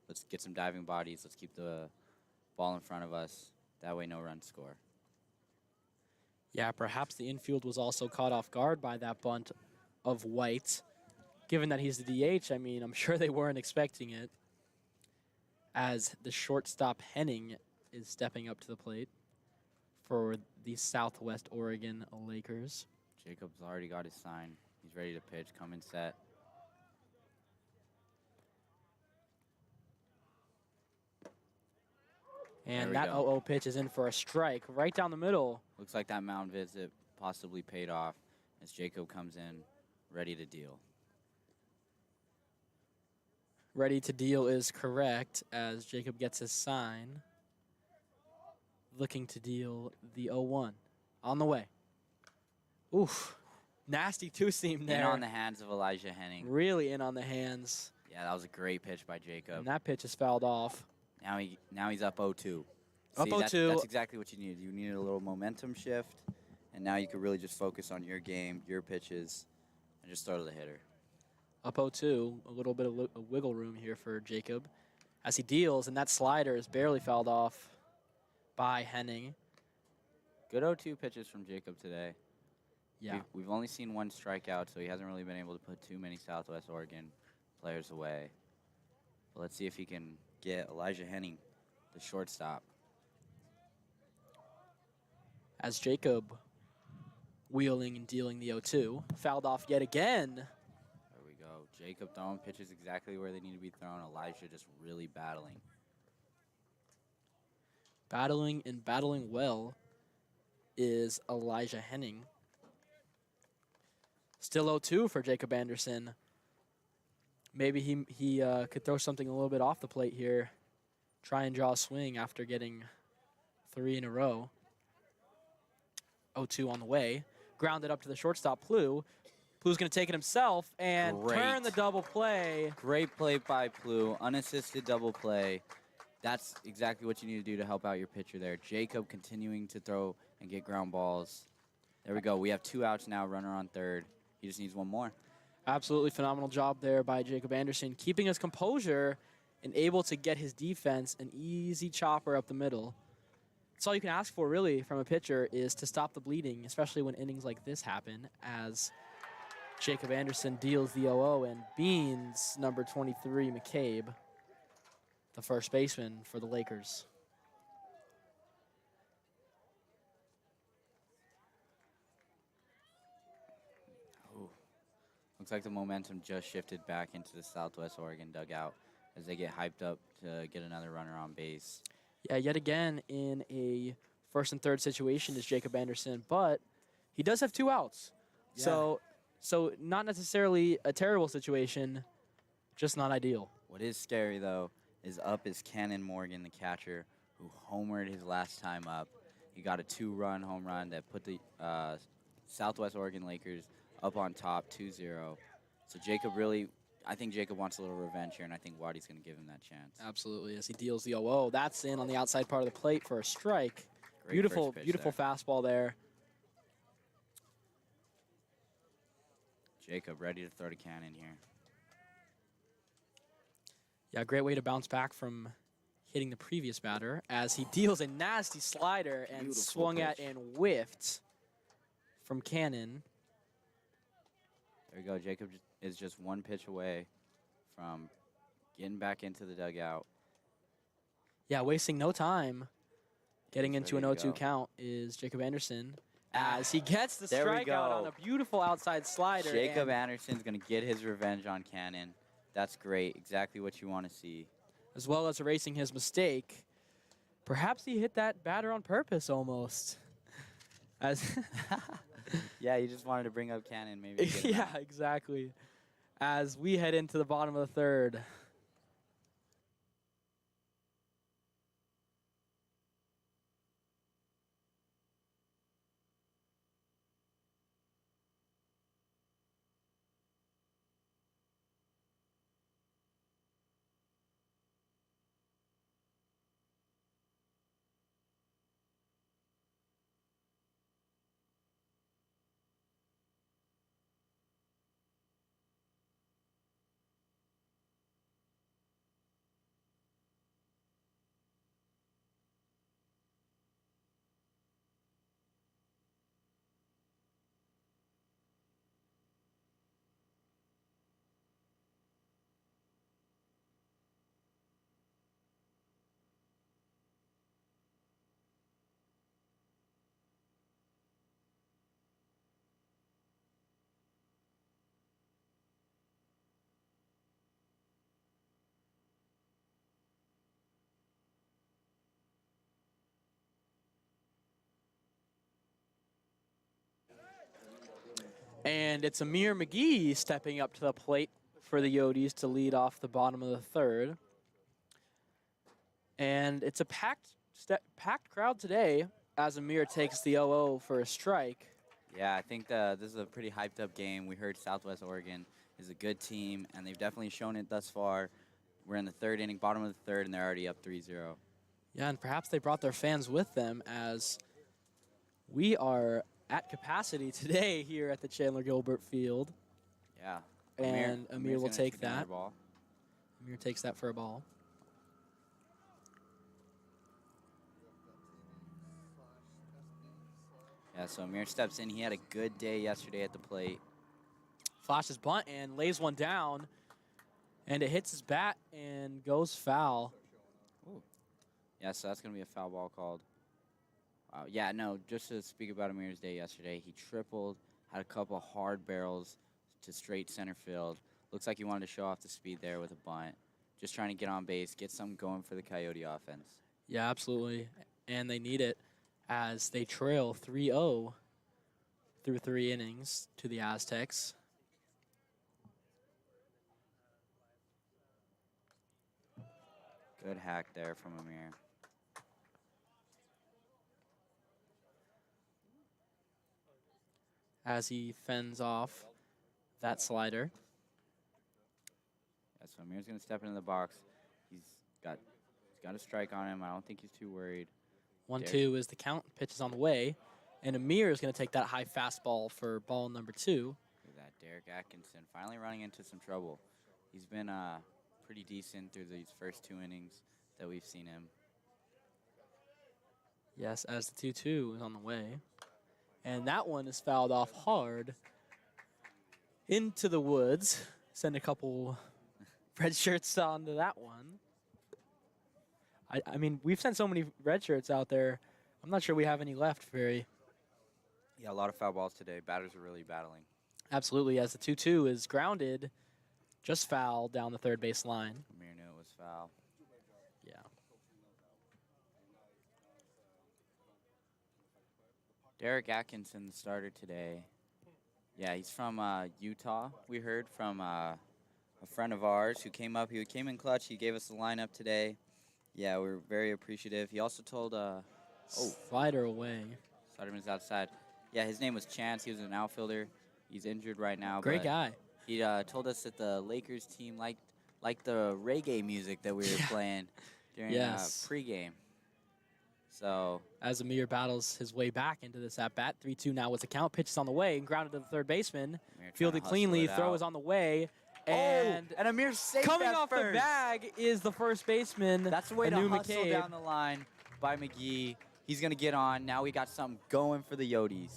Let's get some diving bodies. Let's keep the ball in front of us. That way, no runs score. Yeah, perhaps the infield was also caught off guard by that bunt of White. Given that he's the DH, I mean, I'm sure they weren't expecting it. As the shortstop Henning is stepping up to the plate for the Southwest Oregon Lakers. Jacob's already got his sign. He's ready to pitch. Come in set. And that 0-0 pitch is in for a strike right down the middle. Looks like that mound visit possibly paid off as Jacob comes in ready to deal. Ready to deal is correct as Jacob gets his sign. Looking to deal the 0-1. On the way. Oof. Nasty two-seam there. In on the hands of Elijah Henning. Really in on the hands. Yeah, that was a great pitch by Jacob. And that pitch is fouled off. Now he's up 0-2. Up 0-2. That's exactly what you needed. You needed a little momentum shift, and now you can really just focus on your game, your pitches, and just throw to the hitter. Up 0-2, a little bit of wiggle room here for Jacob as he deals, and that slider is barely fouled off by Henning. Good 0-2 pitches from Jacob today. Yeah. We've only seen one strikeout, so he hasn't really been able to put too many Southwest Oregon players away. But let's see if he can get Elijah Henning, the shortstop. As Jacob wheeling and dealing the 0-2, fouled off yet again. There we go. Jacob throwing pitches exactly where they need to be thrown. Elijah just really battling. Battling and battling well is Elijah Henning. Still 0-2 for Jacob Anderson. Maybe he could throw something a little bit off the plate here. Try and draw a swing after getting 3 in a row. 0-2 on the way. Grounded up to the shortstop, Plu. Plu's going to take it himself and turn the double play. Great play by Plu. Unassisted double play. That's exactly what you need to do to help out your pitcher there. Jacob continuing to throw and get ground balls. There we go. We have 2 outs now, runner on third. He just needs one more. Absolutely phenomenal job there by Jacob Anderson, keeping his composure and able to get his defense an easy chopper up the middle. That's all you can ask for, really, from a pitcher, is to stop the bleeding, especially when innings like this happen, as Jacob Anderson deals the 0-0 and beans number 23, McCabe, the first baseman for the Lakers. Looks like the momentum just shifted back into the Southwest Oregon dugout as they get hyped up to get another runner on base. Yeah, yet again in a first and third situation is Jacob Anderson, but he does have 2 outs. Yeah. So not necessarily a terrible situation, just not ideal. What is scary, though, is up is Cannon Morgan, the catcher, who homered his last time up. He got a 2-run home run that put the Southwest Oregon Lakers up on top 2-0. So Jacob really, I think Jacob wants a little revenge here, and I think Yodies going to give him that chance. Absolutely, as he deals the 0-0. That's in on the outside part of the plate for a strike. Great Beautiful fastball there. Jacob ready to throw to Cannon here. Yeah, great way to bounce back from hitting the previous batter as he deals a nasty slider and Beautiful swung pitch. at and whiffed from Cannon. There we go. Jacob is just one pitch away from getting back into the dugout. Yeah, wasting no time. Getting into an ready to 0-2 go. count is Jacob Anderson as he gets the There we strikeout go. on a beautiful outside slider. Jacob Anderson's going to get his revenge on Cannon. That's great. Exactly what you want to see. As well as erasing his mistake. Perhaps he hit that batter on purpose almost. As Yeah, you just wanted to bring up Cannon maybe. yeah, exactly. As we head into the bottom of the third. And it's Amir McGee stepping up to the plate for the Yodies to lead off the bottom of the third. And it's a packed crowd today as Amir takes the 0-0 for a strike. Yeah, I think this is a pretty hyped up game. We heard Southwest Oregon is a good team, and they've definitely shown it thus far. We're in the third inning, bottom of the third, and they're already up 3-0. Yeah, and perhaps they brought their fans with them as we are at capacity today here at the Chandler Gilbert Field. Yeah. And Amir will take that. Ball. Amir takes that for a ball. Yeah, so Amir steps in. He had a good day yesterday at the plate. Flashes bunt and lays one down. And it hits his bat and goes foul. Ooh. Yeah, so that's going to be a foul ball called. Yeah, no, just to speak about Amir's day yesterday, he tripled, had a couple hard barrels to straight center field. Looks like he wanted to show off the speed there with a bunt. Just trying to get on base, get something going for the Coyote offense. Yeah, absolutely. And they need it as they trail 3-0 through 3 innings to the Aztecs. Good hack there from Amir. As he fends off that slider. Yeah, so Amir's going to step into the box. He's got a strike on him. I don't think he's too worried. 1-2 is the count. Pitch is on the way. And Amir is going to take that high fastball for ball number 2. Look at that, Derek Atkinson finally running into some trouble. He's been pretty decent through these first 2 innings that we've seen him. Yes, as the 2-2 is on the way. And that one is fouled off hard into the woods. Send a couple red shirts onto that one. I mean, we've sent so many red shirts out there. I'm not sure we have any left, Barry. Yeah, a lot of foul balls today. Batters are really battling. Absolutely, as the 2-2 is grounded, just foul down the third base line. Amir knew it was foul. Yeah. Derek Atkinson, the starter today. Yeah, he's from Utah. We heard from a friend of ours who came up. He came in clutch. He gave us the lineup today. Yeah, we're very appreciative. He also told Slider away. Sliderman's outside. Yeah, his name was Chance. He was an outfielder. He's injured right now. Great guy. He told us that the Lakers team liked the reggae music that we were playing during pregame. So as Amir battles his way back into this at-bat, 3-2 now with the count. Pitch is on the way and grounded to the third baseman. Fielded cleanly, throw is on the way. And Amir saved coming that off first. the bag is the first baseman. That's the way to hustle McCabe. down the line by McGee. He's going to get on. Now we got something going for the Yodies.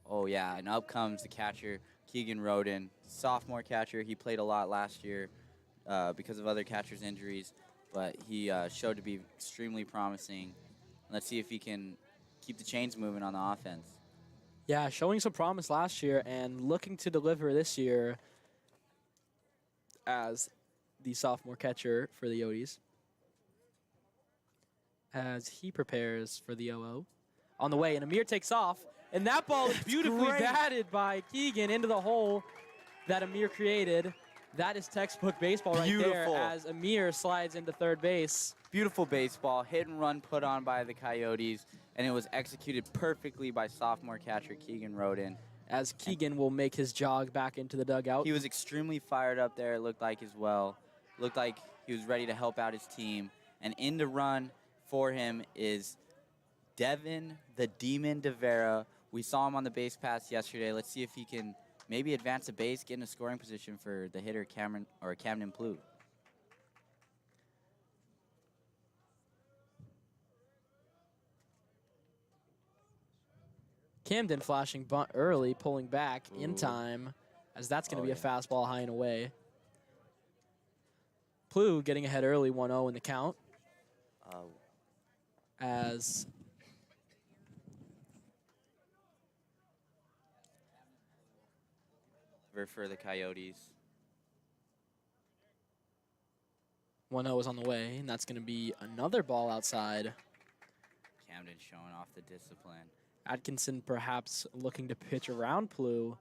Oh, yeah, and up comes the catcher, Keegan Roden, sophomore catcher. He played a lot last year because of other catchers' injuries, but he showed to be extremely promising. Let's see if he can keep the chains moving on the offense. Yeah, showing some promise last year and looking to deliver this year as the sophomore catcher for the Yodies. As he prepares for the 0-0. On the way, and Amir takes off. And that ball is beautifully batted by Keegan into the hole that Amir created. That is textbook baseball right there as Amir slides into third base. Beautiful baseball, hit and run put on by the Coyotes, and it was executed perfectly by sophomore catcher Keegan Roden. As Keegan will make his jog back into the dugout. He was extremely fired up there, it looked like as well. Looked like he was ready to help out his team. And in the run for him is Devin the Demon DeVera. We saw him on the base pass yesterday. Let's see if he can maybe advance a base, get in a scoring position for the hitter Camden Plouffe. Camden flashing bunt early, pulling back in time, as that's going to be a fastball high and away. Plouffe getting ahead early, 1-0 in the count. As for the Coyotes. 1-0 is on the way, and that's going to be another ball outside. Camden showing off the discipline. Atkinson perhaps looking to pitch around Plu.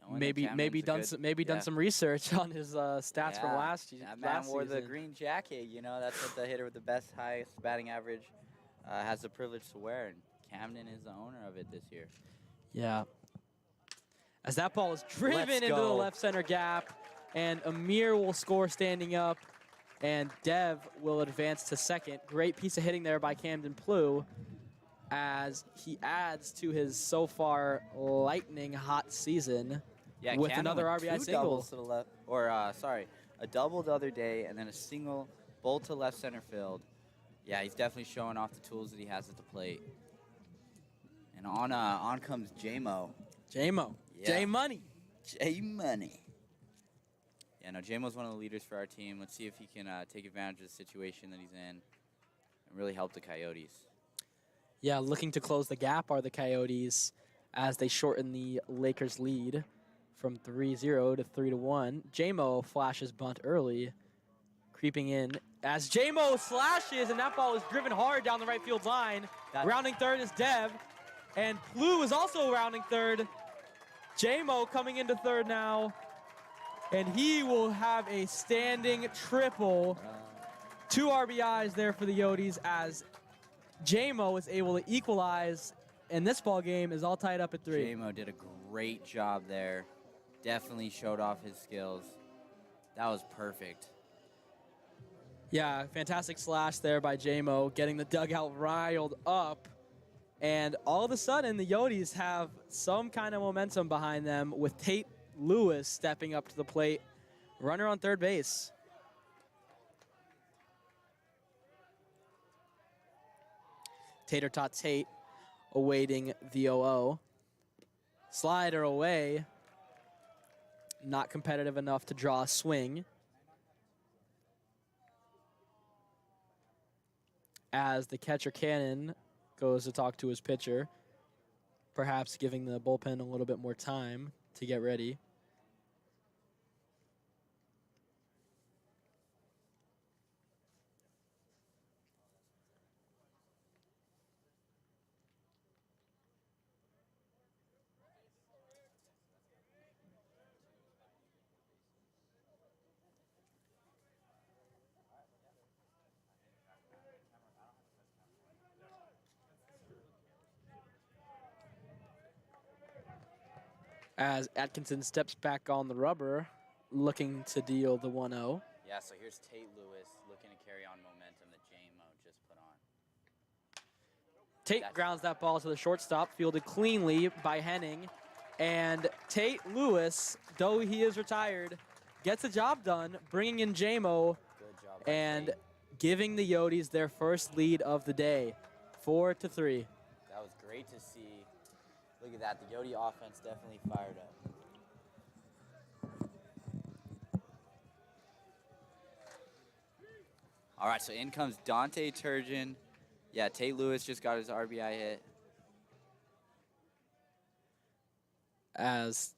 Knowing that Maybe Camden's a good- done some research on his stats from Yeah, last That man wore the season. green jacket. You know, that's what the hitter with the best, highest batting average has the privilege to wear. And Camden is the owner of it this year. Yeah. As that ball is driven Let's into the go. left center gap, and Amir will score standing up, and Dev will advance to second. Great piece of hitting there by Camden Plu as he adds to his so far lightning hot season Yeah, with Camden another with RBI two single. doubles to the left, or sorry, a double the other day, and then a single bolt to left center field. Yeah, he's definitely showing off the tools that he has at the plate. And on comes J-Mo. J-Mo. Yeah. J-Money. J-Money. Yeah, no, J-Mo's one of the leaders for our team. Let's see if he can take advantage of the situation that he's in and really help the Coyotes. Yeah, looking to close the gap are the Coyotes as they shorten the Lakers' lead from 3-0 to 3-1. J-Mo flashes bunt early, creeping in as J-Mo slashes, and that ball is driven hard down the right field line. Rounding third is Dev, and Plu is also rounding third. J-Mo coming into third now, and he will have a standing triple. 2 RBIs there for the Yodies as J-Mo is able to equalize, and this ball game is all tied up at 3. J-Mo did a great job there. Definitely showed off his skills. That was perfect. Yeah, fantastic slash there by J-Mo, getting the dugout riled up. And all of a sudden, the Yodies have some kind of momentum behind them with Tate Lewis stepping up to the plate. Runner on third base. Tater Tot Tate awaiting the 0-0. Slider away. Not competitive enough to draw a swing. As the catcher Cannon goes to talk to his pitcher, perhaps giving the bullpen a little bit more time to get ready. As Atkinson steps back on the rubber, looking to deal the 1-0. Yeah, so here's Tate Lewis looking to carry on momentum that J-Mo just put on. Tate grounds that ball to the shortstop, fielded cleanly by Henning. And Tate Lewis, though he is retired, gets the job done, bringing in J-Mo Good job by and Tate. giving the Yodies their first lead of the day, 4-3. That was great to see. Look at that. The Yodi offense definitely fired up. All right, so in comes Dante Turgeon. Yeah, Tate Lewis just got his RBI hit. As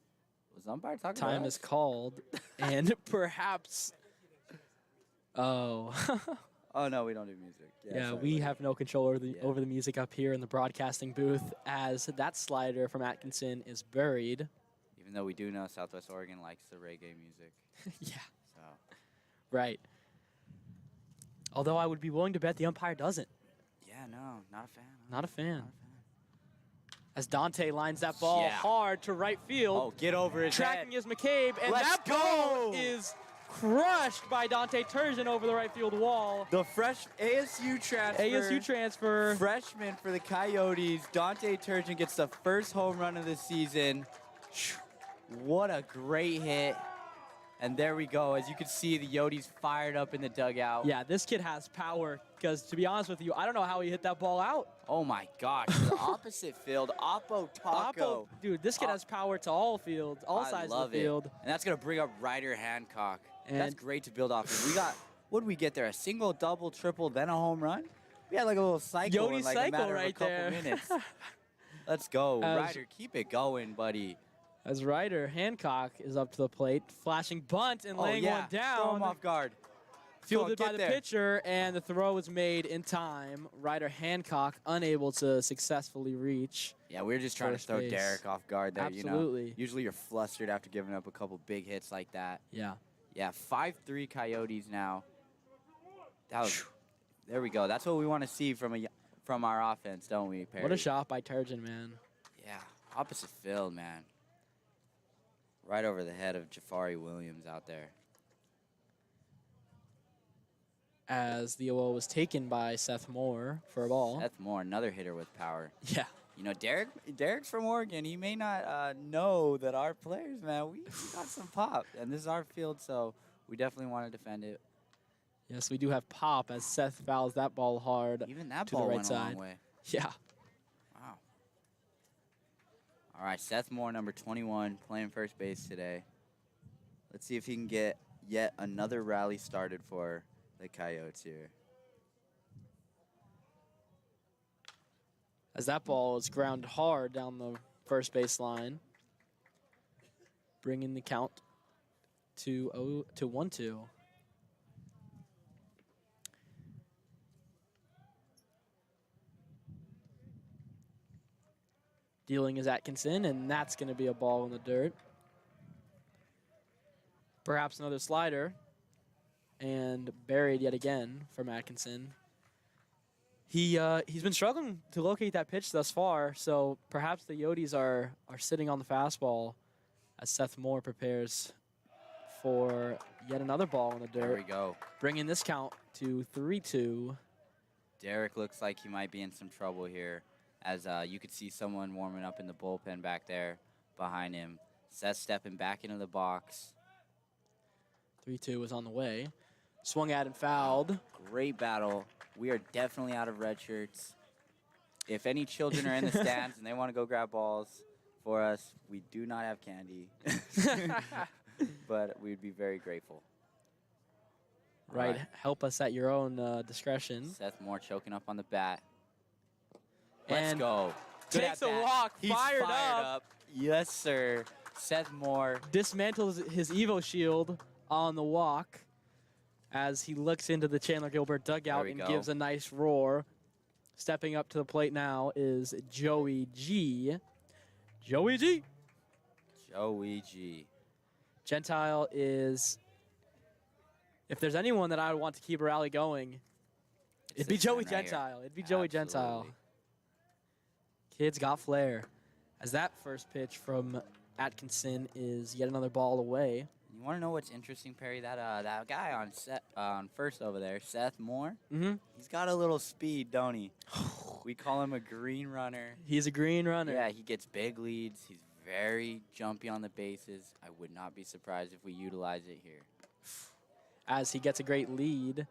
Was umpire talking time about is us? called, and perhaps, oh. Oh, no, we don't do music. Yeah, sorry, we buddy. have no control over the Yeah. over the music up here in the broadcasting booth, as that slider from Atkinson is buried. Even though we do know Southwest Oregon likes the reggae music. Yeah, So, right. Although I would be willing to bet the umpire doesn't. yeah, no, not a fan. Not a fan. As Dante lines that ball Yeah. hard to right field. Oh, get over his Tracking head. is McCabe, and Let's that ball go! is crushed by Dante Turgeon over the right field wall. The fresh ASU transfer. ASU transfer. Freshman for the Coyotes, Dante Turgeon gets the first home run of the season. What a great hit. And there we go. As you can see, the Yodies fired up in the dugout. Yeah, this kid has power, because to be honest with you, I don't know how he hit that ball out. Oh my gosh, the opposite field, Oppo Taco. Dude, this kid has power to all fields, all sides of the field. And that's going to bring up Ryder Hancock. That's And- great to build off of. We got, what did we get there? A single, double, triple, then a home run? We had like a little cycle Yodi in like cycle a matter right of a couple there. minutes. Let's go. As- Ryder, keep it going, buddy. As Ryder Hancock is up to the plate, flashing bunt and Oh, laying yeah. one Throw down. him off guard. Fielded by the pitcher, and the throw was made in time. Ryder Hancock unable to successfully reach. Yeah, we were just trying to throw base. Derek off guard there, Absolutely. you know. Usually you're flustered after giving up a couple big hits like that. Yeah. Yeah, 5-3 Coyotes now. There we go. That's what we want to see from our offense, don't we, Perry? What a shot by Turgeon, man. Yeah, opposite field, man. Right over the head of Jafari Williams out there. As the OO was taken by Seth Moore for a ball. Seth Moore, another hitter with power. Yeah. You know, Derek's from Oregon. He may not know that our players, man, we got some pop. And this is our field, so we definitely want to defend it. Yes, we do have pop as Seth fouls that ball hard. Even that to ball the right went side. a long way. Yeah. Wow. All right, Seth Moore, number 21, playing first base today. Let's see if he can get yet another rally started for the Coyotes here. As that ball is grounded hard down the first base line, bringing the count to 1-2. Dealing is Atkinson, and that's going to be a ball in the dirt. Perhaps another slider, and buried yet again from Atkinson. He's been struggling to locate that pitch thus far, so perhaps the Yodies are sitting on the fastball as Seth Moore prepares for yet another ball in the dirt. There we go. Bringing this count to 3-2. Derek looks like he might be in some trouble here, as you could see someone warming up in the bullpen back there behind him. Seth stepping back into the box. 3-2 was on the way. Swung at and fouled. Great battle. We are definitely out of red shirts. If any children are in the stands and they want to go grab balls for us, we do not have candy. But we'd be very grateful. Right. Help us at your own discretion. Seth Moore choking up on the bat. Let's And go. Good takes at a bat. walk. He's Fired fired up. Yes, sir. Seth Moore. Dismantles his Evo shield on the walk as he looks into the Chandler Gilbert dugout and gives a nice roar. Stepping up to the plate now is Joey G. Joey G. Joey G. Gentile is, if there's anyone that I would want to keep a rally going, it'd be Joey Gentile. It'd be Joey Gentile. Kid's got flair. As that first pitch from Atkinson is yet another ball away. You want to know what's interesting, Perry? That guy on first over there, Seth Moore. He's got a little speed, don't he? We call him a green runner. He's a green runner. Yeah, he gets big leads. He's very jumpy on the bases. I would not be surprised if we utilize it here. As he gets a great lead,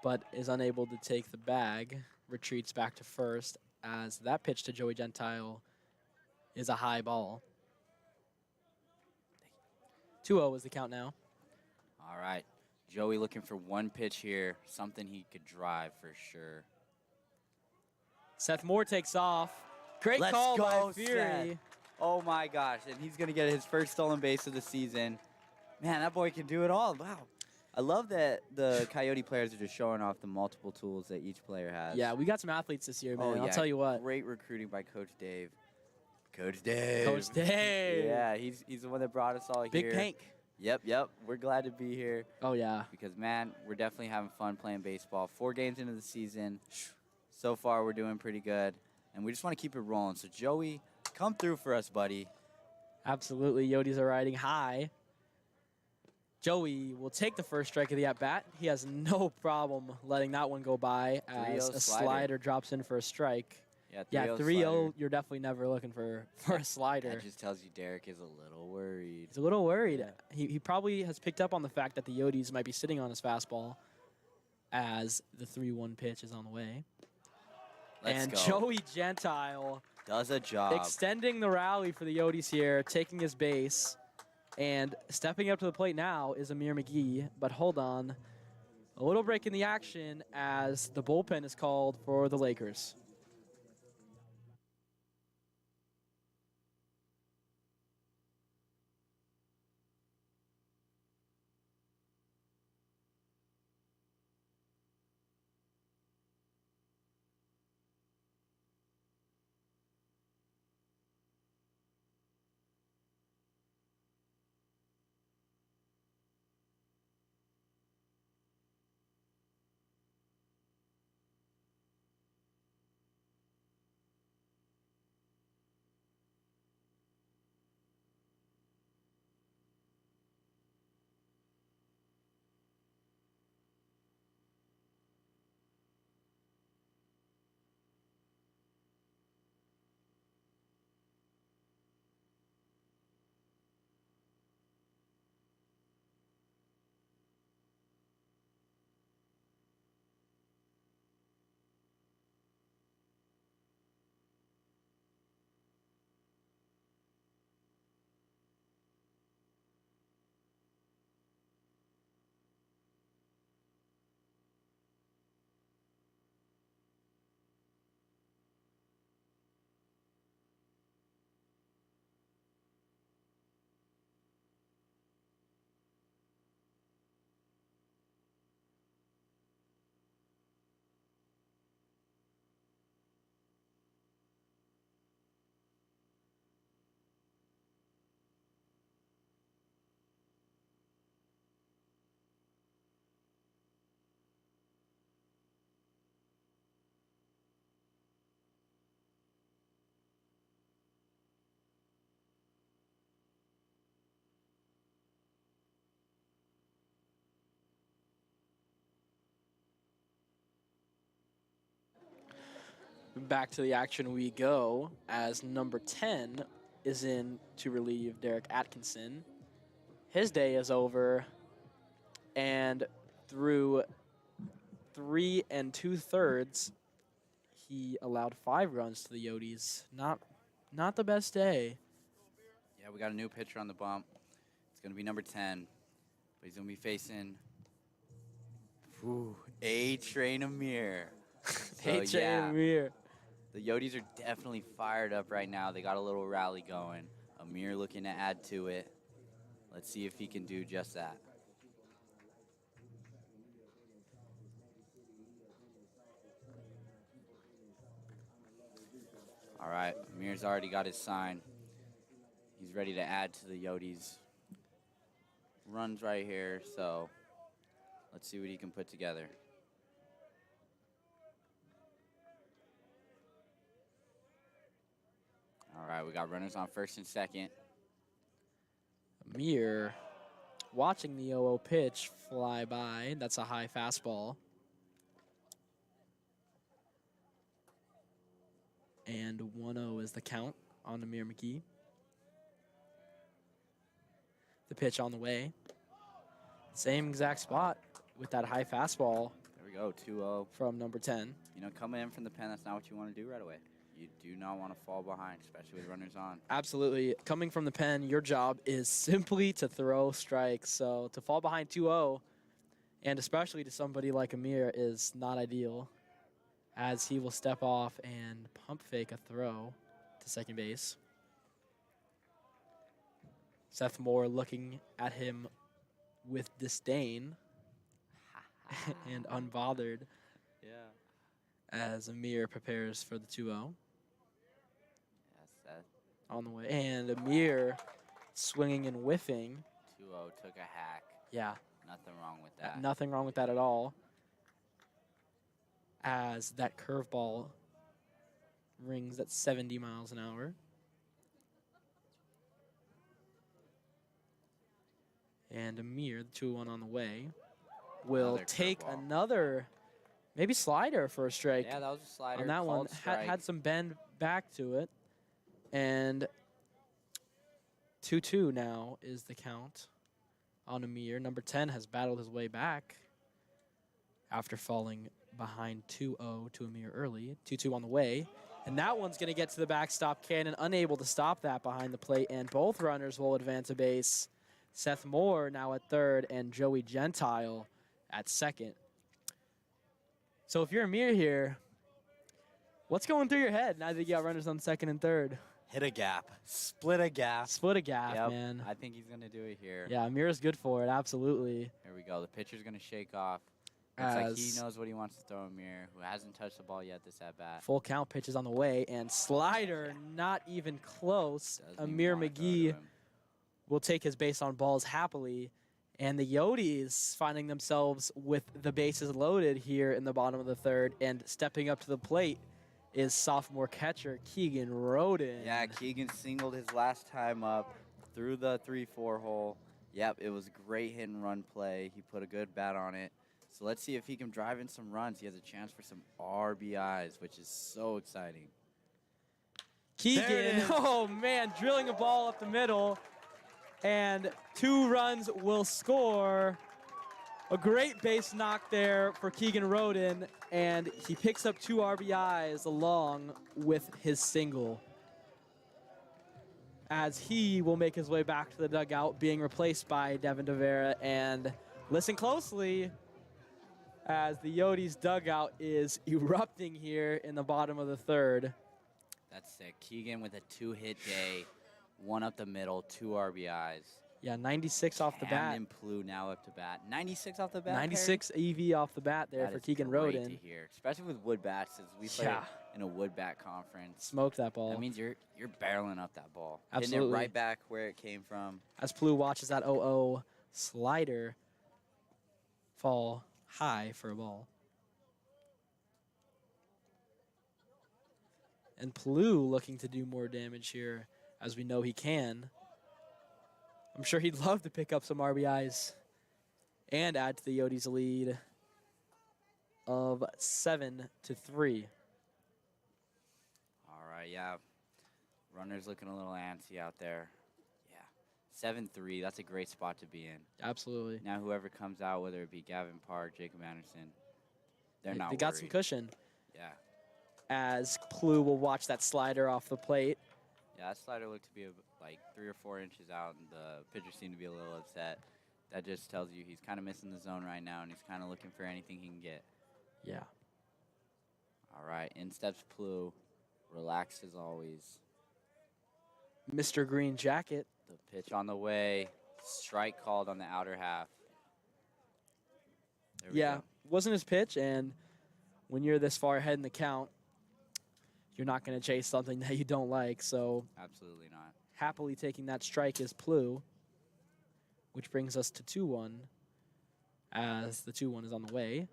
but is unable to take the bag, retreats back to first as that pitch to Joey Gentile is a high ball. 2-0 is the count now. All right. Joey looking for one pitch here, something he could drive for sure. Seth Moore takes off. Great Let's call go, by Fury. Seth. Oh, my gosh. And he's going to get his first stolen base of the season. Man, that boy can do it all. Wow. I love that the Coyote players are just showing off the multiple tools that each player has. Yeah, we got some athletes this year, man. Oh, yeah. I'll tell you what. Great recruiting by Coach Dave. Coach Dave. Coach Dave. Yeah, he's the one that brought us all Big here. Pank. Yep. We're glad to be here. Oh, yeah. Because, man, we're definitely having fun playing baseball. 4 games into the season. So far, we're doing pretty good. And we just want to keep it rolling. So, Joey, come through for us, buddy. Absolutely. Yodies are riding high. Joey will take the first strike of the at-bat. He has no problem letting that one go by as a slider drops in for a strike. Yeah, 3-0, you're definitely never looking for a slider. That just tells you Derek is a little worried. He's a little worried. He probably has picked up on the fact that the Yodies might be sitting on his fastball as the 3-1 pitch is on the way. Let's go. Joey Gentile does a job. Extending the rally for the Yodies here, taking his base. And stepping up to the plate now is Amir McGee. But hold on. A little break in the action as the bullpen is called for the Lakers. Back to the action we go as number 10 is in to relieve Derek Atkinson. His day is over, and through 3 2/3, he allowed 5 runs to the Yodies. Not the best day. Yeah, we got a new pitcher on the bump. It's going to be number 10, but he's going to be facing A-Train Amir. Hey, Amir. The Yodies are definitely fired up right now. They got a little rally going. Amir looking to add to it. Let's see if he can do just that. All right, Amir's already got his sign. He's ready to add to the Yodies. Runs right here, so let's see what he can put together. All right, we got runners on first and second. Amir watching the 0-0 pitch fly by. That's a high fastball. And 1-0 is the count on Amir McGee. The pitch on the way. Same exact spot with that high fastball. There we go, 2-0. From number 10. You know, coming in from the pen, that's not what you want to do right away. You do not want to fall behind, especially with runners on. Absolutely. Coming from the pen, your job is simply to throw strikes. So to fall behind 2-0, and especially to somebody like Amir, is not ideal, as he will step off and pump fake a throw to second base. Seth Moore looking at him with disdain and unbothered. Yeah. As Amir prepares for the 2-0. Yes, Seth. On the way. And Amir swinging and whiffing. 2-0, took a hack. Yeah. Nothing wrong with that. Nothing wrong with that at all. As that curveball rings at 70 miles an hour. And Amir, the 2-1 on the way, will take another, maybe slider for a strike. Yeah, that was a slider. On that one, had some bend back to it. And 2-2 now is the count on Amir. Number 10 has battled his way back after falling behind 2-0 to Amir early. 2-2 on the way. And that one's going to get to the backstop cannon, unable to stop that behind the plate. And both runners will advance a base. Seth Moore now at third and Joey Gentile at second. So if you're Amir here, what's going through your head now that you got runners on second and third? Hit a gap. Split a gap. Split a gap, yep, man. I think he's going to do it here. Yeah, Amir's good for it, absolutely. Here we go. The pitcher's going to shake off. Looks like he knows what he wants to throw Amir, who hasn't touched the ball yet this at-bat. Full count pitches on the way, and slider not even close. Amir McGee will take his base on balls happily. And the Yodies finding themselves with the bases loaded here in the bottom of the third. And stepping up to the plate is sophomore catcher Keegan Roden. Yeah, Keegan singled his last time up through the 3-4 hole. Yep, it was a great hit and run play. He put a good bat on it. So let's see if he can drive in some runs. He has a chance for some RBIs, which is so exciting. Keegan, oh man, drilling a ball up the middle. And 2 runs will score. A great base knock there for Keegan Roden, and he picks up 2 RBIs along with his single, as he will make his way back to the dugout, being replaced by Devin DeVera. And listen closely, as the Yodies dugout is erupting here in the bottom of the third. That's sick. Keegan with a 2-hit day. 1 up the middle, 2 RBIs. Yeah, 96 off the bat. And Plu now up to bat. 96 off the bat. 96 EV off the bat there for Keegan Roden. Great to hear, especially with wood bats, since we play in a wood bat conference. Smoke that ball. That means you're barreling up that ball. Absolutely. Hitting it right back where it came from. As Plu watches that 0-0 slider fall high for a ball. And Plu looking to do more damage here, as we know he can. I'm sure he'd love to pick up some RBIs and add to the Yodies' lead of 7-3. Yeah, runners looking a little antsy out there. Yeah, 7-3. That's a great spot to be in. Absolutely. Now whoever comes out, whether it be Gavin Park, Jacob Anderson, they're not They got some worried. cushion. Yeah. As Plu will watch that slider off the plate. Yeah, that slider looked to be like 3 or 4 inches out, and the pitcher seemed to be a little upset. That just tells you he's kind of missing the zone right now, and he's kind of looking for anything he can get. Yeah. All right, in steps Plu, relaxed as always. Mr. Green Jacket. The pitch on the way, strike called on the outer half. There we go. Wasn't his pitch, and when you're this far ahead in the count, you're not going to chase something that you don't like. So Absolutely not. happily taking that strike is Plu, which brings us to 2-1 as the 2-1 is on the way.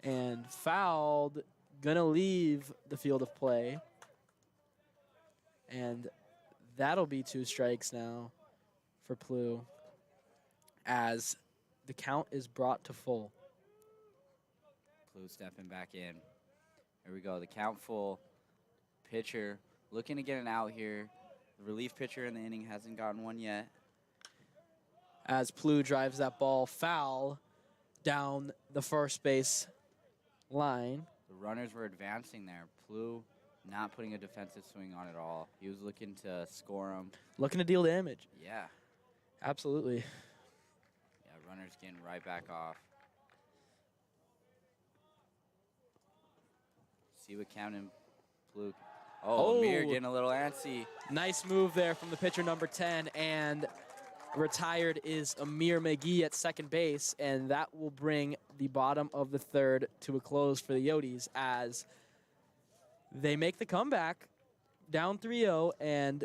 And fouled, going to leave the field of play. And that'll be 2 strikes now for Plu as the count is brought to full. Plu stepping back in. Here we go, the count full. Pitcher looking to get an out here. The relief pitcher in the inning hasn't gotten one yet. As Plu drives that ball foul down the first base line. The runners were advancing there. Plu not putting a defensive swing on at all. He was looking to score him. Looking to deal damage. Yeah. Absolutely. Yeah, runners getting right back off. See what counting Plu. Oh, Amir getting a little antsy. Nice move there from the pitcher number 10, and retired is Amir McGee at second base, and that will bring the bottom of the third to a close for the Yodies as they make the comeback down 3-0 and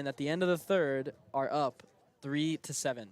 at the end of the third are up 3-7.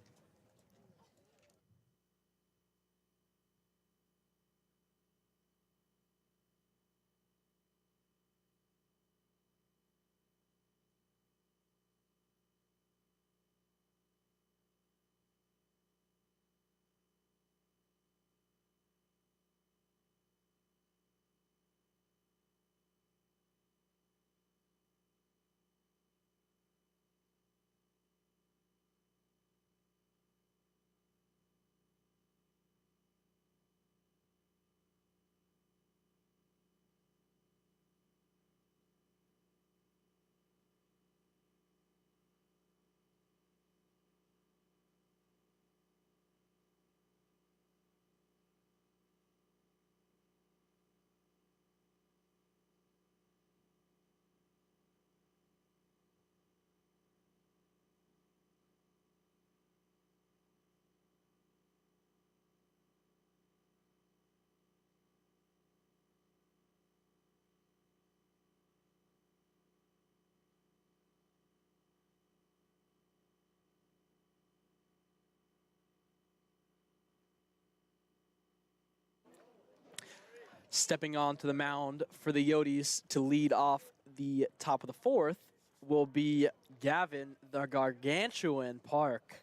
Stepping onto the mound for the Yodies to lead off the top of the fourth will be Gavin the Gargantuan Park.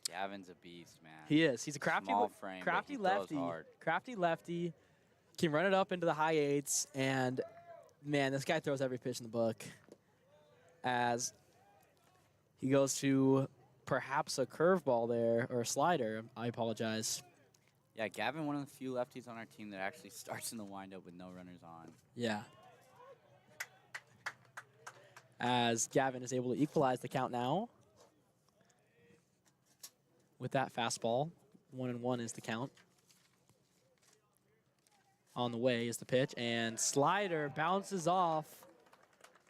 Gavin's a beast, man. He is. He's a crafty, Small frame, but he throws lefty. hard. Crafty lefty. Can run it up into the high eights, and man, this guy throws every pitch in the book. As he goes to perhaps a curveball there, or a slider. I apologize. Yeah, Gavin, one of the few lefties on our team that actually starts in the windup with no runners on. Yeah. As Gavin is able to equalize the count now. With that fastball, 1-1 is the count. On the way is the pitch, and slider bounces off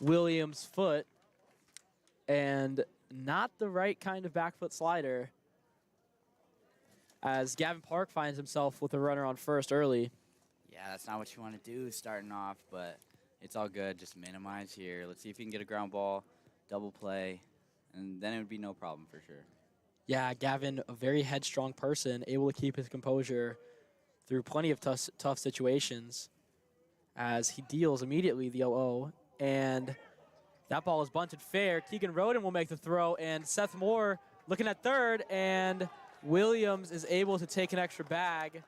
Williams' foot, and not the right kind of back foot slider. As Gavin Park finds himself with a runner on first early. Yeah, that's not what you want to do starting off, but it's all good. Just minimize here. Let's see if you can get a ground ball, double play, and then it would be no problem for sure. Yeah, Gavin, a very headstrong person, able to keep his composure through plenty of tough situations as he deals immediately the 0-0. And that ball is bunted fair. Keegan Roden will make the throw, and Seth Moore looking at third, and Williams is able to take an extra bag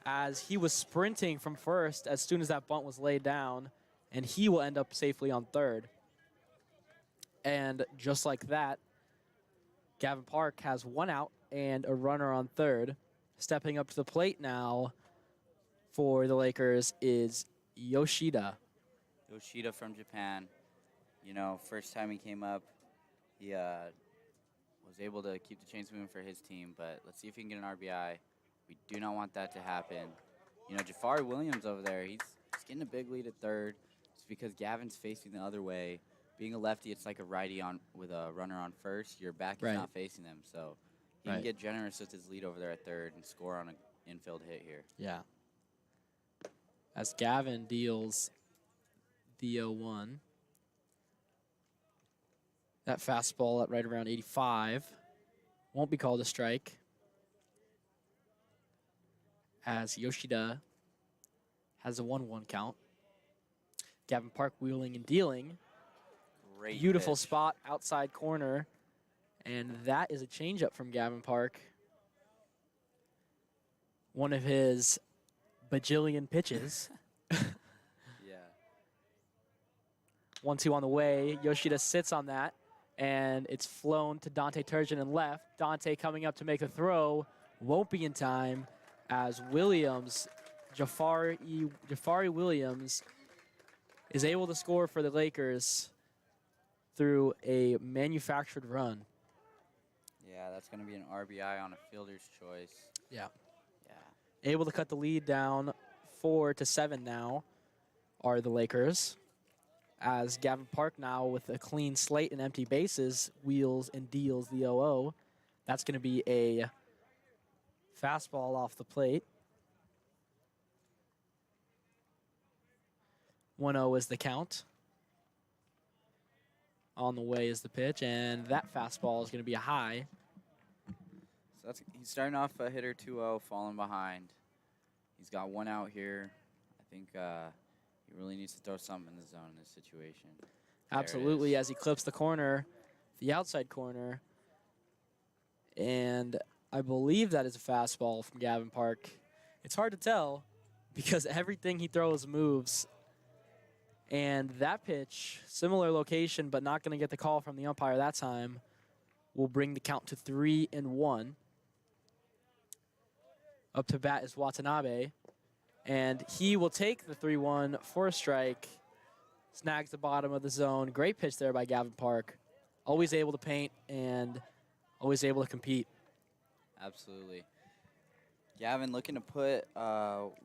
as he was sprinting from first as soon as that bunt was laid down. and he will end up safely on third. And just like that, Gavin Park has 1 out and a runner on third. Stepping up to the plate now for the Lakers is Yoshida. Yoshida from Japan. You know, first time he came up, he was able to keep the chains moving for his team, but let's see if he can get an RBI. We do not want that to happen. You know, Jafari Williams over there, he's getting a big lead at third. It's because Gavin's facing the other way. Being a lefty, it's like a righty on with a runner on first. Your back is not facing them, so he can get generous with his lead over there at third and score on an infield hit here. Yeah. As Gavin deals the 0-1. That fastball at right around 85 won't be called a strike, as Yoshida has a 1-1 count. Gavin Park wheeling and dealing. Great Beautiful pitch. spot, outside corner. And that is a changeup from Gavin Park. One of his bajillion pitches. Yeah. 1-2 on the way. Yoshida sits on that, and it's flown to Dante Turgeon and left. Dante coming up to make a throw. Won't be in time, as Williams, Jafari Williams, is able to score for the Lakers through a manufactured run. Yeah, that's going to be an RBI on a fielder's choice. Yeah. Yeah. Able to cut the lead down 4-7 now are the Lakers, as Gavin Park now with a clean slate and empty bases wheels and deals the 0-0. That's going to be a fastball off the plate. 1-0 is the count. On the way is the pitch, and that fastball is going to be a high. So he's starting off a hitter 2-0, falling behind. He's got 1 out here. I think he really needs to throw something in the zone in this situation. Absolutely, as he clips the corner, the outside corner. And I believe that is a fastball from Gavin Park. It's hard to tell because everything he throws moves. And that pitch, similar location, but not going to get the call from the umpire that time, will bring the count to 3-1. Up to bat is Watanabe. And he will take the 3-1 for a strike. Snags the bottom of the zone. Great pitch there by Gavin Park. Always able to paint and always able to compete. Absolutely. Gavin looking to put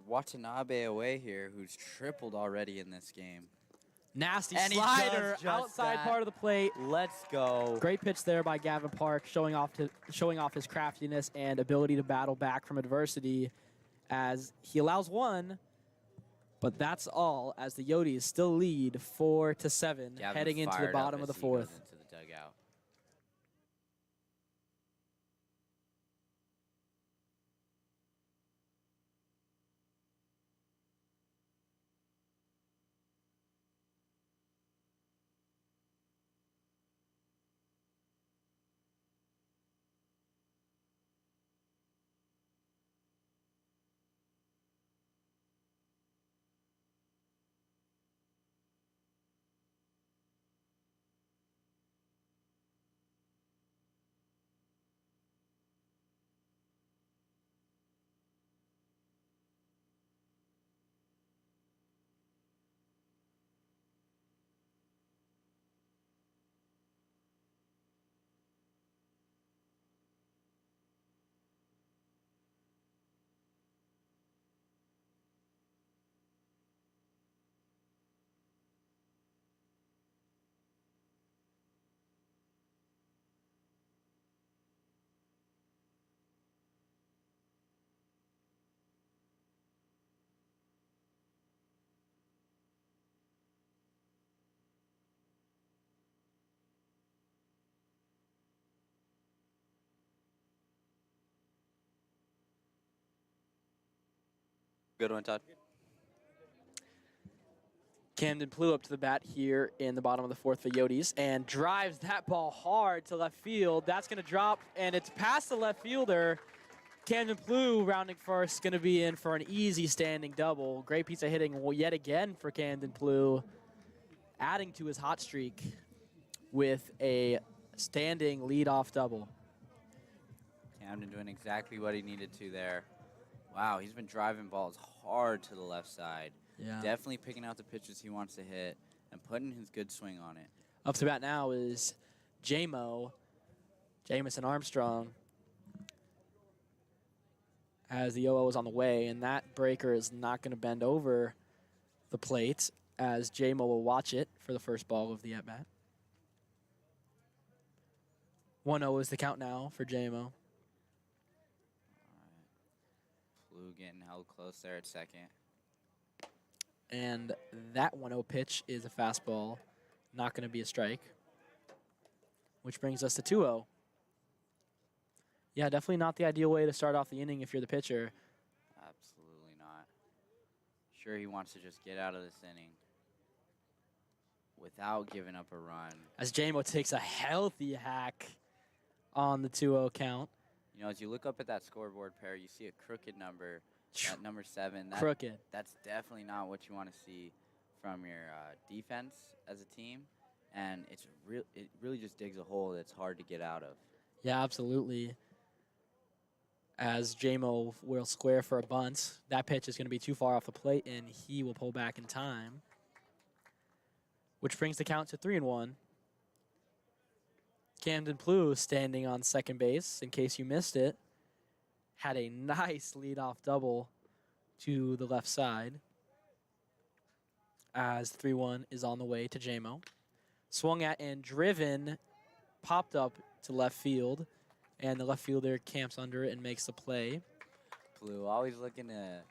Watanabe away here, who's tripled already in this game. Nasty And he slider does just outside that. part of the plate. Let's go. Great pitch there by Gavin Park, showing off his craftiness and ability to battle back from adversity, as he allows 1. But that's all, as the Yodies still lead 4-7, Gavin heading into the fired bottom up of the as he goes 4th. into the dugout. Good one, Todd. Camden Plew up to the bat here in the bottom of the 4th for Yodies and drives that ball hard to left field. That's going to drop, and it's past the left fielder. Camden Blue rounding first, going to be in for an easy standing double. Great piece of hitting yet again for Camden Blue, adding to his hot streak with a standing leadoff double. Camden doing exactly what he needed to there. Wow, he's been driving balls hard to the left side. Yeah. Definitely picking out the pitches he wants to hit and putting his good swing on it. Up to bat now is Jamison Armstrong, as the 0-0 is on the way, and that breaker is not going to bend over the plate as J-Mo will watch it for the first ball of the at-bat. 1-0 is the count now for J-Mo. Blue getting held close there at second. And that 1-0 pitch is a fastball, not going to be a strike, which brings us to 2-0. Yeah, definitely not the ideal way to start off the inning if you're the pitcher. Absolutely not. Sure, he wants to just get out of this inning without giving up a run. As J-Mo takes a healthy hack on the 2-0 count. You know, as you look up at that scoreboard pair, you see a crooked number, that number 7. Crooked. That's definitely not what you want to see from your defense as a team, and it really just digs a hole that's hard to get out of. Yeah, absolutely. As J-Mo will square for a bunt. That pitch is going to be too far off the plate, and he will pull back in time, which brings the count to 3-1. Camden Blue standing on second base, in case you missed it, had a nice leadoff double to the left side as 3-1 is on the way to J-Mo. Swung at and driven, popped up to left field, and the left fielder camps under it and makes the play. Blue always looking to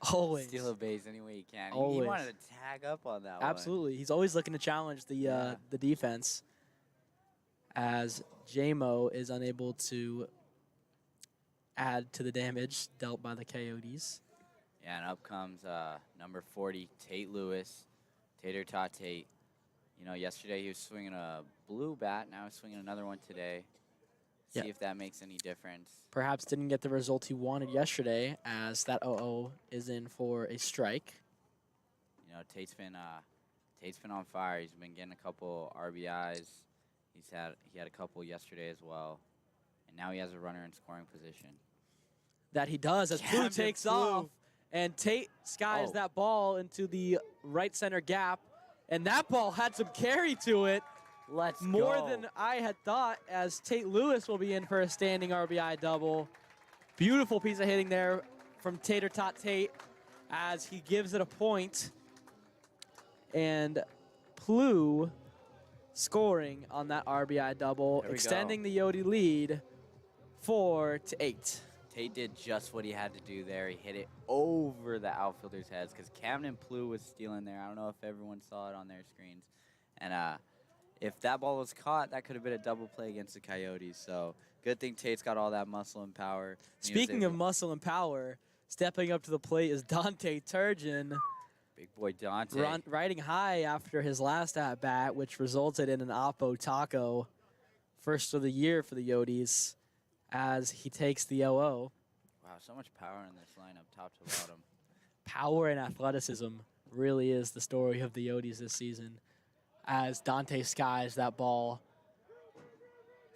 steal a base any way he can. Always. He wanted to tag up on that one. Absolutely. He's always looking to challenge the defense, as J-Mo is unable to add to the damage dealt by the Coyotes. Yeah, and up comes number 40, Tate Lewis, Tater Tot Tate. You know, yesterday he was swinging a blue bat. Now he's swinging another one today. See if that makes any difference. Perhaps didn't get the result he wanted yesterday, as that 0-0 is in for a strike. You know, Tate's been on fire. He's been getting a couple RBIs. He had a couple yesterday as well, and now he has a runner in scoring position. That he does as Blue takes off, and Tate skies that ball into the right center gap, and that ball had some carry to it. More than I had thought, as Tate Lewis will be in for a standing RBI double. Beautiful piece of hitting there from Tater Tot Tate as he gives it a point, and Blue scoring on that RBI double, extending the Yodi lead 4-8. Tate did just what he had to do there. He hit it over the outfielders' heads because Camden Blue was stealing there. I don't know if everyone saw it on their screens. And if that ball was caught, that could have been a double play against the Coyotes. So good thing Tate's got all that muscle and power. Speaking of muscle and power, stepping up to the plate is Dante Turgeon. Big boy Dante. Riding high after his last at-bat, which resulted in an Oppo Taco. First of the year for the Yodies, as he takes the 0-0. Wow, so much power in this lineup, top to bottom. Power and athleticism really is the story of the Yodies this season, as Dante skies that ball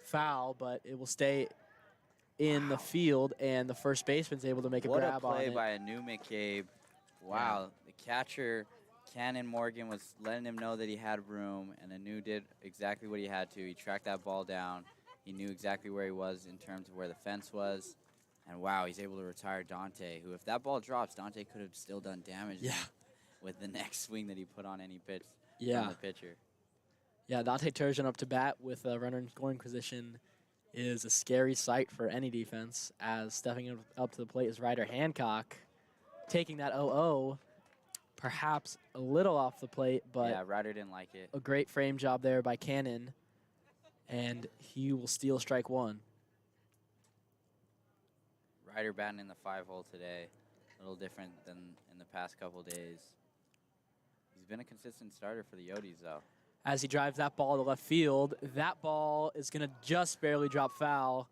foul, but it will stay in the field, and the first baseman's able to make a grab on it. What a play by a new McCabe. Wow, the catcher, Cannon Morgan, was letting him know that he had room, and Anu did exactly what he had to. He tracked that ball down. He knew exactly where he was in terms of where the fence was. And, wow, he's able to retire Dante, who, if that ball drops, Dante could have still done damage with the next swing that he put on any pitch from the pitcher. Yeah, Dante Turgeon up to bat with a runner in scoring position is a scary sight for any defense, as stepping up to the plate is Ryder Hancock, taking that 0-0, perhaps a little off the plate, but yeah, Ryder didn't like it. A great frame job there by Cannon, and he will steal strike one. Ryder batting in the 5-hole today, a little different than in the past couple days. He's been a consistent starter for the Yodies, though. As he drives that ball to left field, that ball is going to just barely drop foul.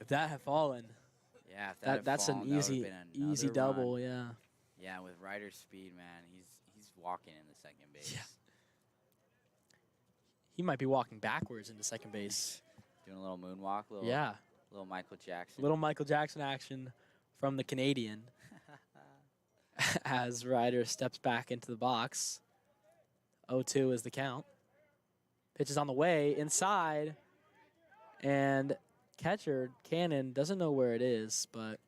If that had fallen, Yeah, if that had that's fallen, an that would've easy been easy another double. run. Yeah. Yeah, with Ryder's speed, man, he's walking in the second base. Yeah. He might be walking backwards into second base. Doing a little moonwalk, Yeah. little Michael Jackson. Little Michael Jackson action from the Canadian as Ryder steps back into the box. 0-2 is the count. Pitch is on the way inside, and catcher Cannon doesn't know where it is, but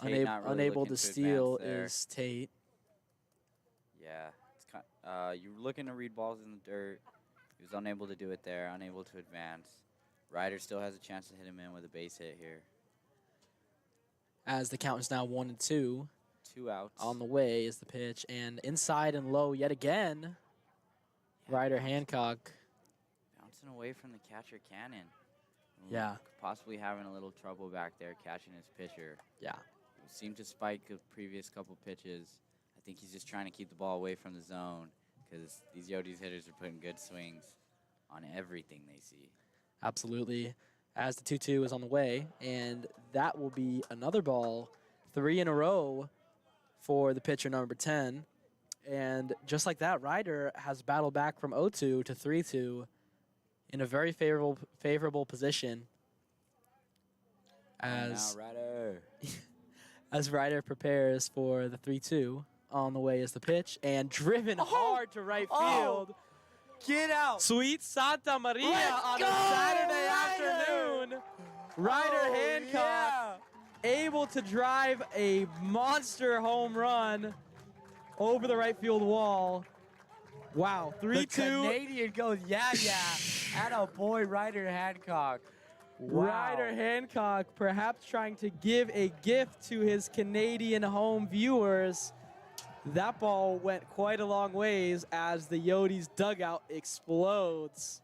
Tate not really unable looking to to steal advance there. is Tate. Yeah, it's you're looking to read balls in the dirt. He was unable to do it there, unable to advance. Ryder still has a chance to hit him in with a base hit here. As the count is now 1-2. 2 outs. On the way is the pitch, and inside and low yet again. Yeah, Ryder Hancock. bouncing away from the catcher Cannon. Yeah. Possibly having a little trouble back there catching his pitcher. Yeah. Seemed to spike the previous couple pitches. I think he's just trying to keep the ball away from the zone because these Yodies hitters are putting good swings on everything they see. Absolutely. As the 2-2 is on the way, and that will be another ball, 3 in a row for the pitcher number 10. And just like that, Ryder has battled back from 0-2 to 3-2 in a very favorable position. As now, Ryder. as Ryder prepares for the 3-2, on the way is the pitch, and driven hard to right field. Get out! Sweet Santa Maria Let's on go, a Saturday Ryder! afternoon. Ryder Hancock able to drive a monster home run over the right field wall. Wow, 3-2. The Canadian goes, yeah. Atta boy, Ryder Hancock. Wow. Ryder Hancock perhaps trying to give a gift to his Canadian home viewers. That ball went quite a long ways as the Yodies dugout explodes.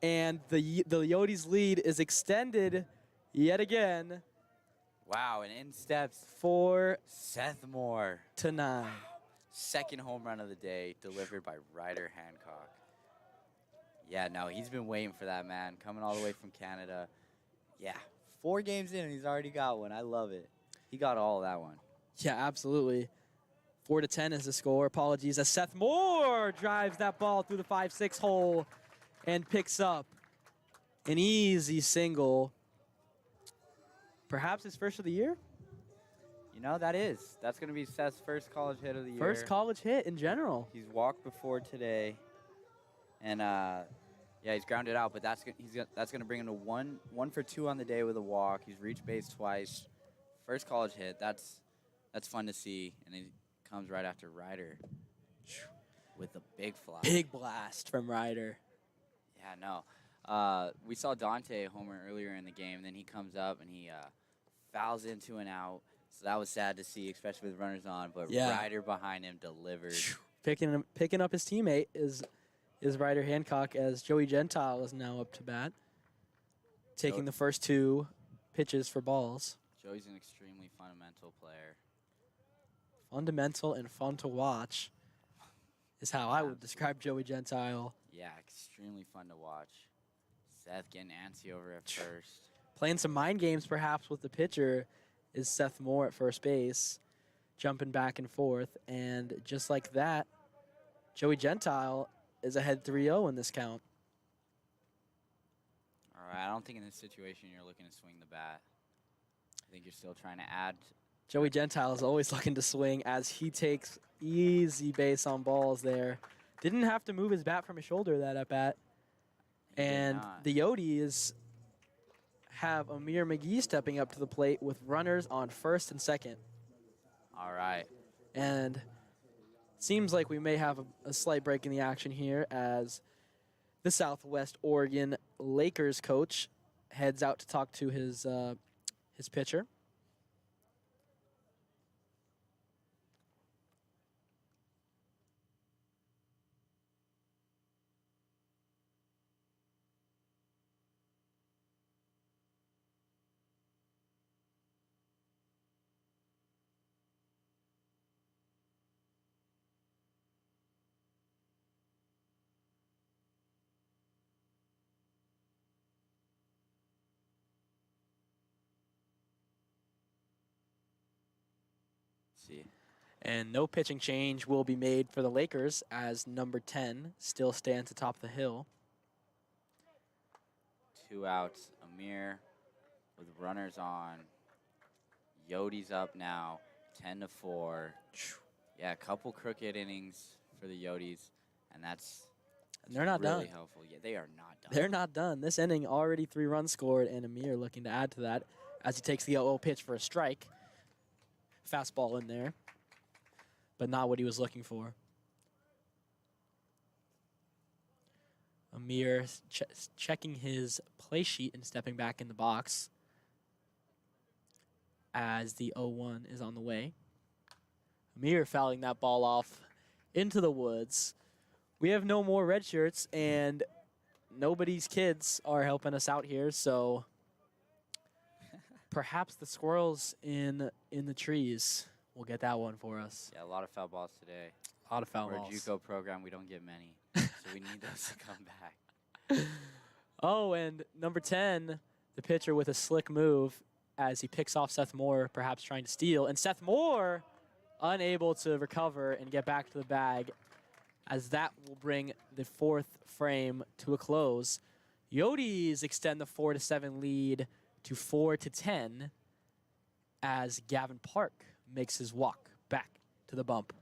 And the Yodies lead is extended yet again. Wow, and in steps 4-9. Seth Moore. Second home run of the day delivered by Ryder Hancock. Yeah, no, he's been waiting for that, man. Coming all the way from Canada. Yeah, 4 games in and he's already got one. I love it. He got all of that one. Yeah, absolutely. 4-10 is the score. Apologies as Seth Moore drives that ball through the 5-6 hole and picks up an easy single. Perhaps his first of the year? You know, that's going to be Seth's first college hit of the year. First college hit in general. He's walked before today. And, yeah, he's grounded out, but that's going to bring him to 1 for 2 on the day with a walk. He's reached base twice. First college hit. That's fun to see. And he comes right after Ryder with a big fly. Big blast from Ryder. Yeah, no. We saw Dante homer earlier in the game. Then he comes up and he fouls into an out. So that was sad to see, especially with runners on. But Ryder behind him delivered. Picking up his teammate is Ryder Hancock as Joey Gentile is now up to bat. Taking the first 2 pitches for balls. Joey's an extremely fundamental player. Fundamental and fun to watch is how I would describe Joey Gentile. Yeah, extremely fun to watch. Seth getting antsy over at first. Playing some mind games perhaps with the pitcher is Seth Moore at first base, jumping back and forth. And just like that, Joey Gentile is ahead 3-0 in this count. All right, I don't think in this situation you're looking to swing the bat. I think you're still trying to add. Joey Gentile is always looking to swing as he takes easy base on balls there. Didn't have to move his bat from his shoulder that at bat. And the Yodies have Amir McGee stepping up to the plate with runners on first and second. All right. And seems like we may have a slight break in the action here as the Southwest Oregon Lakers coach heads out to talk to his pitcher. see. And no pitching change will be made for the Lakers as number 10 still stands atop the hill. 2 outs. Amir with runners on. Yodies up now, 10-4. Yeah, a couple crooked innings for the Yodies, and that's And they're not really done. helpful. Yeah, they are not done. They're not done. This inning already 3 runs scored, and Amir looking to add to that as he takes the 0-0 pitch for a strike. Fastball in there, but not what he was looking for. Amir checking his play sheet and stepping back in the box as the 0-1 is on the way. Amir fouling that ball off into the woods. We have no more red shirts, and nobody's kids are helping us out here, so perhaps the squirrels in the trees will get that one for us. Yeah, a lot of foul balls today. A lot of foul We're a balls. JUCO program. We don't get many, so we need those to come back. Oh, and number 10, the pitcher with a slick move as he picks off Seth Moore, perhaps trying to steal. And Seth Moore unable to recover and get back to the bag, as that will bring the 4th frame to a close. Yodies extend the 4-7 lead to 4-10 as Gavin Park makes his walk back to the bump.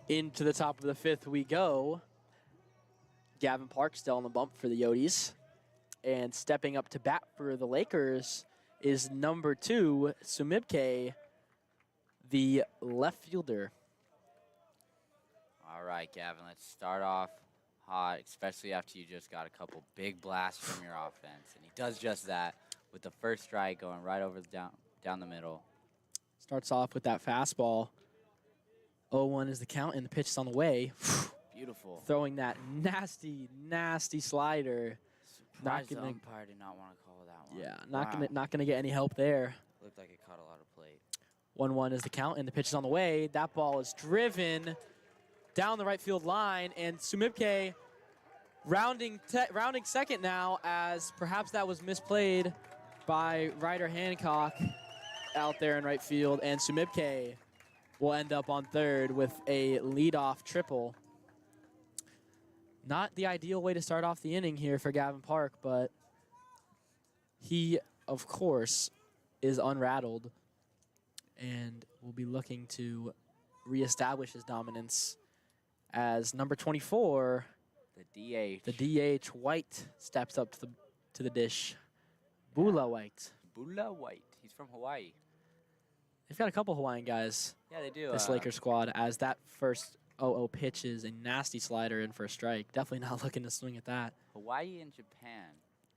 Into the top of the 5th we go. Gavin Park still on the bump for the Yodies. And stepping up to bat for the Lakers is number 2, Sumibke, the left fielder. All right, Gavin, let's start off hot, especially after you just got a couple big blasts from your offense. And he does just that with the first strike going right over down the middle. Starts off with that fastball. 0-1 is the count, and the pitch is on the way. Beautiful. Throwing that nasty, nasty slider. Surprised the umpire did not want to call that one. Yeah, not gonna get any help there. Looked like it caught a lot of plate. 1-1 is the count, and the pitch is on the way. That ball is driven down the right field line, and Sumibke rounding second now, as perhaps that was misplayed by Ryder Hancock out there in right field, and Sumibke will end up on third with a leadoff triple. Not the ideal way to start off the inning here for Gavin Park, but he, of course, is unrattled and will be looking to reestablish his dominance as number 24, The DH. the DH White, steps up to the dish. Bula White. Bula White. He's from Hawaii. They've got a couple Hawaiian guys, Yeah, they do. this Lakers squad, as that first 0-0 pitch is a nasty slider in for a strike. Definitely not looking to swing at that. Hawaii and Japan.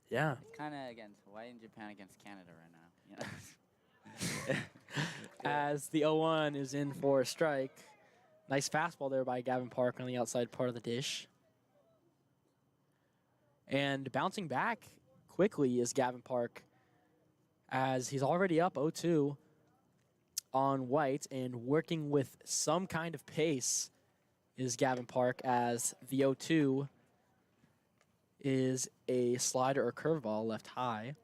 Yeah. It's kind of against Hawaii and Japan against Canada right now. You know? As the 0-1 is in for a strike, Nice fastball there by Gavin Park on the outside part of the dish. And bouncing back quickly is Gavin Park, as he's already up 0-2 on White, and working with some kind of pace is Gavin Park, as the 0-2 is a slider or curveball left high.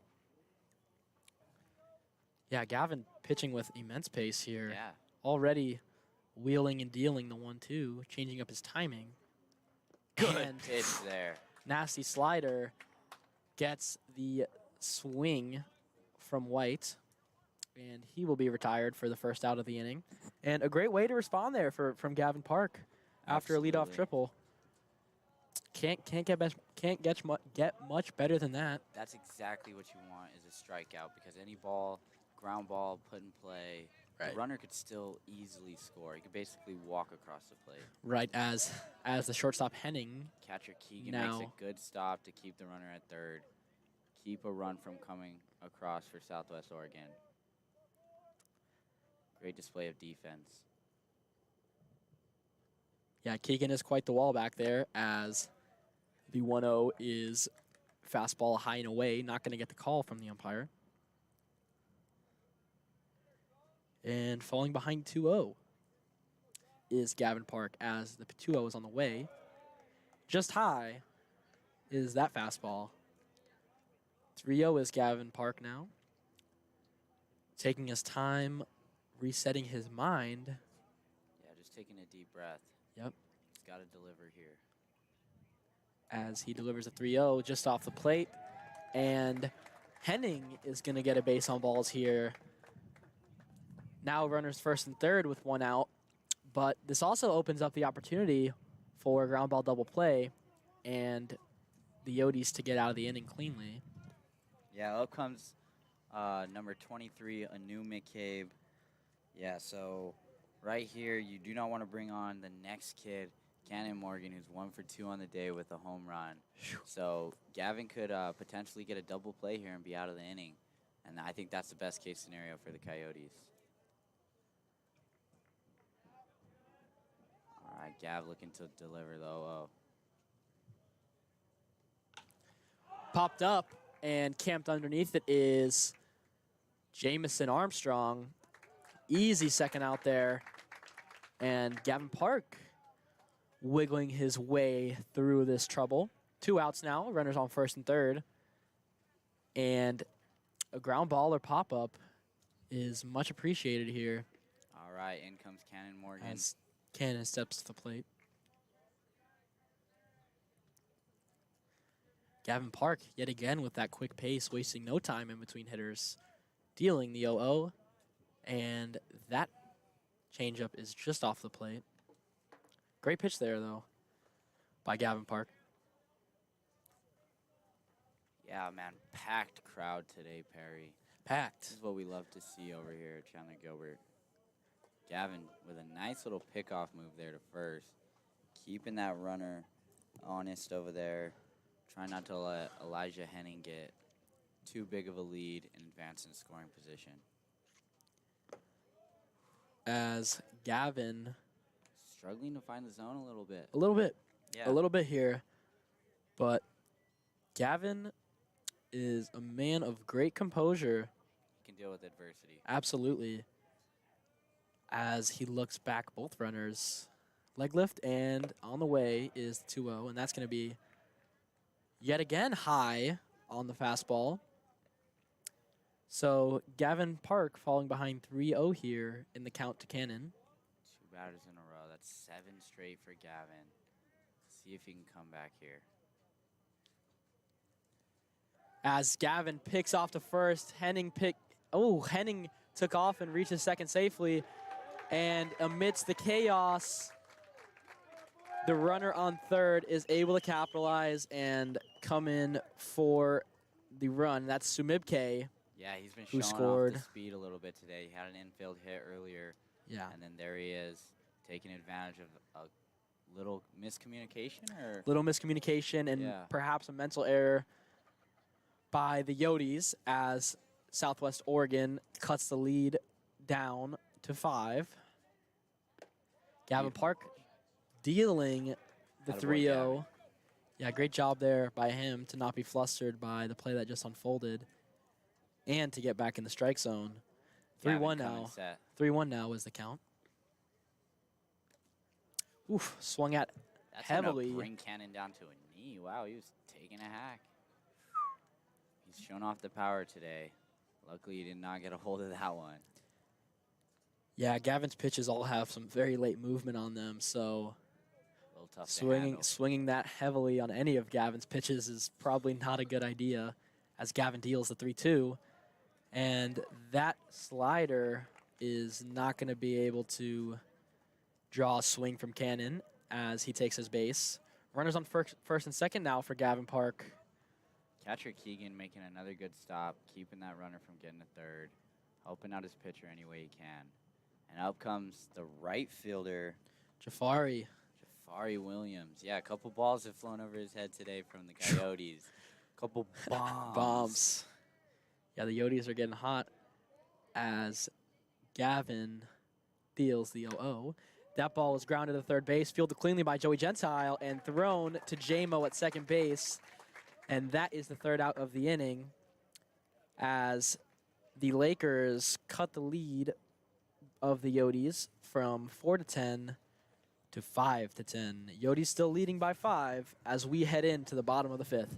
Yeah, Gavin pitching with immense pace here. Yeah. Already wheeling and dealing the 1-2, changing up his timing. Good And pitch there. nasty slider gets the swing from White, and he will be retired for the first out of the inning. And a great way to respond there from Gavin Park after a leadoff Absolutely. triple. Can't get much better than that. That's exactly what you want, is a strikeout, because any ball, ground ball, put in play, the runner could still easily score. He could basically walk across the plate. Right, as the shortstop Henning. Catcher Keegan Now- makes a good stop to keep the runner at third. Keep a run from coming across for Southwest Oregon. Great display of defense. Yeah, Keegan is quite the wall back there, as the 1-0 is fastball high and away, not going to get the call from the umpire. And falling behind 2-0 is Gavin Park, as the 2-0 is on the way. Just high is that fastball. 3-0 is Gavin Park now, taking his time, resetting his mind. Yeah, just taking a deep breath. Yep. He's got to deliver here. As he delivers a 3-0 just off the plate. And Henning is going to get a base on balls here. Now runners first and third with 1 out. But this also opens up the opportunity for a ground ball double play and the Yodies to get out of the inning cleanly. Yeah, up comes number 23, Anu McCabe. Yeah, so right here, you do not want to bring on the next kid, Cannon Morgan, who's 1 for 2 on the day with a home run. So Gavin could potentially get a double play here and be out of the inning. And I think that's the best case scenario for the Coyotes. All right, Gav looking to deliver the 0-0. Popped up and camped underneath it is Jamison Armstrong. Easy second out there. And Gavin Park wiggling his way through this trouble. 2 outs now, runners on first and third. And a ground ball or pop-up is much appreciated here. All right, in comes Cannon Morgan. As Cannon steps to the plate. Gavin Park, yet again with that quick pace, wasting no time in between hitters, dealing the 0-0. And that changeup is just off the plate. Great pitch there, though, by Gavin Park. Yeah, man, packed crowd today, Perry. Packed. This is what we love to see over here at Chandler Gilbert. Gavin with a nice little pickoff move there to first. Keeping that runner honest over there. Trying not to let Elijah Henning get too big of a lead and advance in scoring position. As Gavin, Struggling to find the zone a little bit. a little bit Yeah. here, but Gavin is a man of great composure. He can deal with adversity. Absolutely. As he looks back both runners. Leg lift, and on the way is 2-0, and that's going to be yet again high on the fastball. So Gavin Park falling behind 3-0 here in the count to Cannon. 2 batters in a row. That's 7 straight for Gavin. See if he can come back here. As Gavin picks off to first, Henning took off and reaches second safely. And amidst the chaos, the runner on third is able to capitalize and come in for the run. That's Sumibke. Yeah, he's been Who showing scored. off the speed a little bit today. He had an infield hit earlier. Yeah. And then there he is, taking advantage of a little miscommunication or Little miscommunication and Yeah. perhaps a mental error by the Yodies as Southwest Oregon cuts the lead down to 5. Gavin Park dealing the Attaboy, 3-0. Gavin. Yeah, great job there by him to not be flustered by the play that just unfolded and to get back in the strike zone. 3-1 Gavin, come and now. set. 3-1 now is the count. Oof, swung at That's heavily. gonna bring Cannon down to a knee. Wow, he was taking a hack. He's shown off the power today. Luckily, he did not get a hold of that one. Yeah, Gavin's pitches all have some very late movement on them, so A little tough to handle. swinging that heavily on any of Gavin's pitches is probably not a good idea as Gavin deals the 3-2. And that slider is not going to be able to draw a swing from Cannon as he takes his base. Runners on first and second now for Gavin Park. Catcher Keegan making another good stop, keeping that runner from getting to third, helping out his pitcher any way he can. And up comes the right fielder, Jafari. Jafari Williams. Yeah, a couple balls have flown over his head today from the Coyotes. Couple bombs. Yeah, the Yodies are getting hot as Gavin deals the 0-0. That ball was grounded to third base, fielded cleanly by Joey Gentile, and thrown to J-Mo at second base. And that is the third out of the inning as the Lakers cut the lead of the Yodies from 4-10 to 5-10. Yodies still leading by 5 as we head into the bottom of the 5th.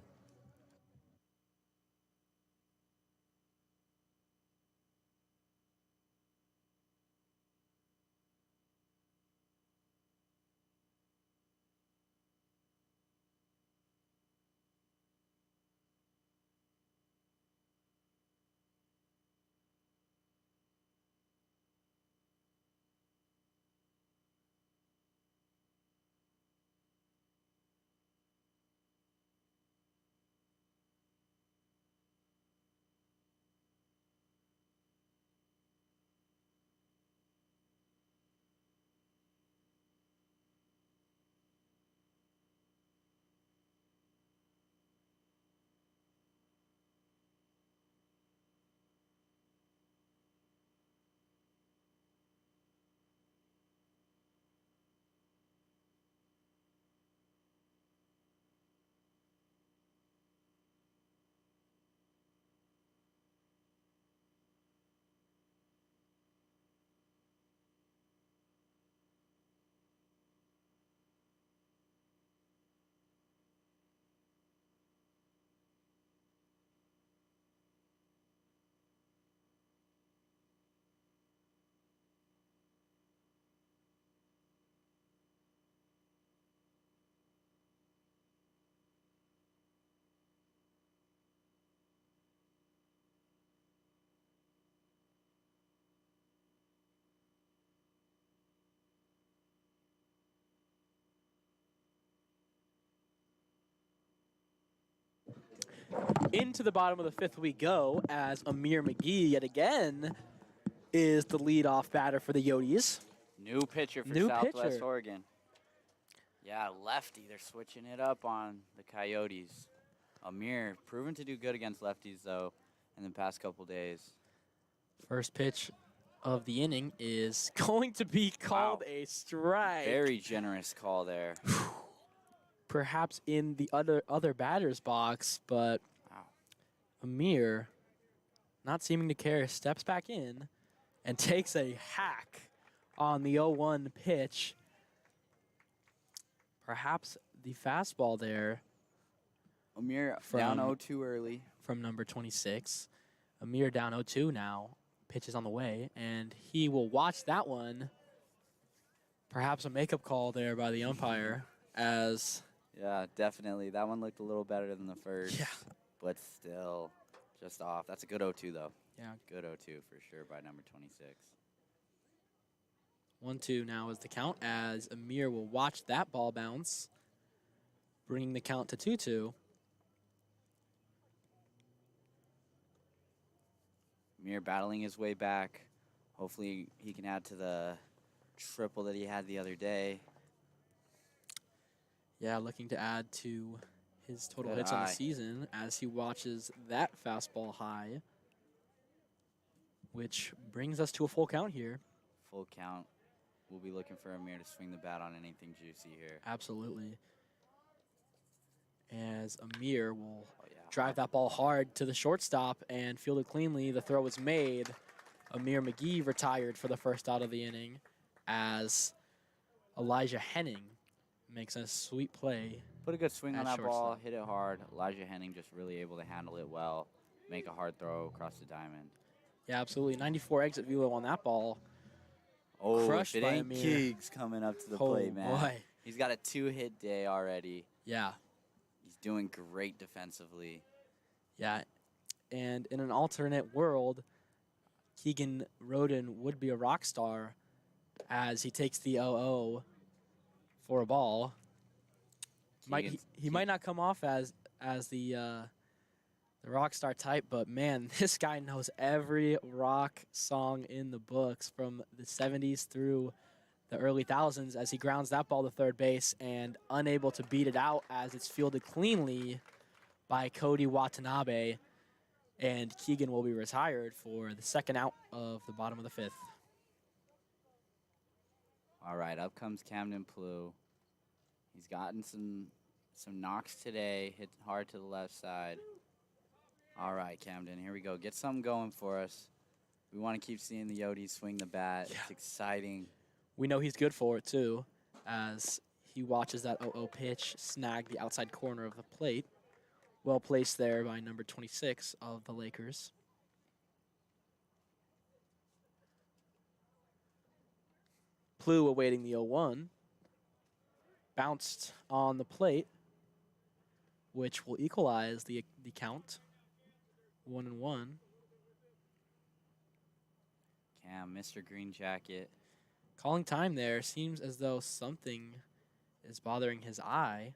Into the bottom of the 5th we go as Amir McGee yet again is the leadoff batter for the Yodies. New pitcher for New Southwest pitcher. Oregon. Yeah, lefty. They're switching it up on the Coyotes. Amir, proven to do good against lefties, though, in the past couple days. First pitch of the inning is going to be called a strike. Very generous call there. Perhaps in the other batter's box, but Wow. Amir, not seeming to care, steps back in and takes a hack on the 0-1 pitch. Perhaps the fastball there Amir From- down 0-2 early. from number 26. Amir down 0-2 now. Pitch is on the way, and he will watch that one. Perhaps a makeup call there by the umpire as... Yeah, definitely. That one looked a little better than the first. Yeah. But still, just off. That's a good 0-2, though. Yeah. Good 0-2 for sure by number 26. 1-2 now is the count as Amir will watch that ball bounce, bringing the count to 2-2. Amir battling his way back. Hopefully he can add to the triple that he had the other day. Yeah, looking to add to his total Good hits on the eye. season as he watches that fastball high, which brings us to a full count here. Full count. we'll be looking for Amir to swing the bat on anything juicy here. Absolutely. As Amir will Oh, yeah. drive that ball hard to the shortstop and field it cleanly. The throw was made. Amir McGee retired for the first out of the inning as Elijah Henning makes a sweet play. Put a good swing on At that ball, shortstop. hit it hard. Elijah Henning just really able to handle it well, make a hard throw across the diamond. Yeah, absolutely. 94 exit velo on that ball. Oh, Crushed if it by ain't Amir. Keegs coming up to the Oh, plate, man. boy. He's got a 2-hit day already. Yeah, He's doing great defensively. yeah. And in an alternate world, Keegan Roden would be a rock star as he takes the 0-0 for a ball. He might not come off as the rock star type, but man, this guy knows every rock song in the books from the 70s through the early thousands as he grounds that ball to third base and unable to beat it out as it's fielded cleanly by Cody Watanabe, and Keegan will be retired for the second out of the bottom of the fifth. All right, up comes Camden Plew. He's gotten some knocks today, hit hard to the left side. All right, Camden, here we go. Get something going for us. We want to keep seeing the Yodies swing the bat. Yeah. It's exciting. We know he's good for it, too, as he watches that 0-0 pitch snag the outside corner of the plate. Well placed there by number 26 of the Lakers. Plew awaiting the 0-1. Bounced on the plate, which will equalize the count. 1-1. Cam, Mr. Green Jacket. Calling time there. Seems as though something is bothering his eye.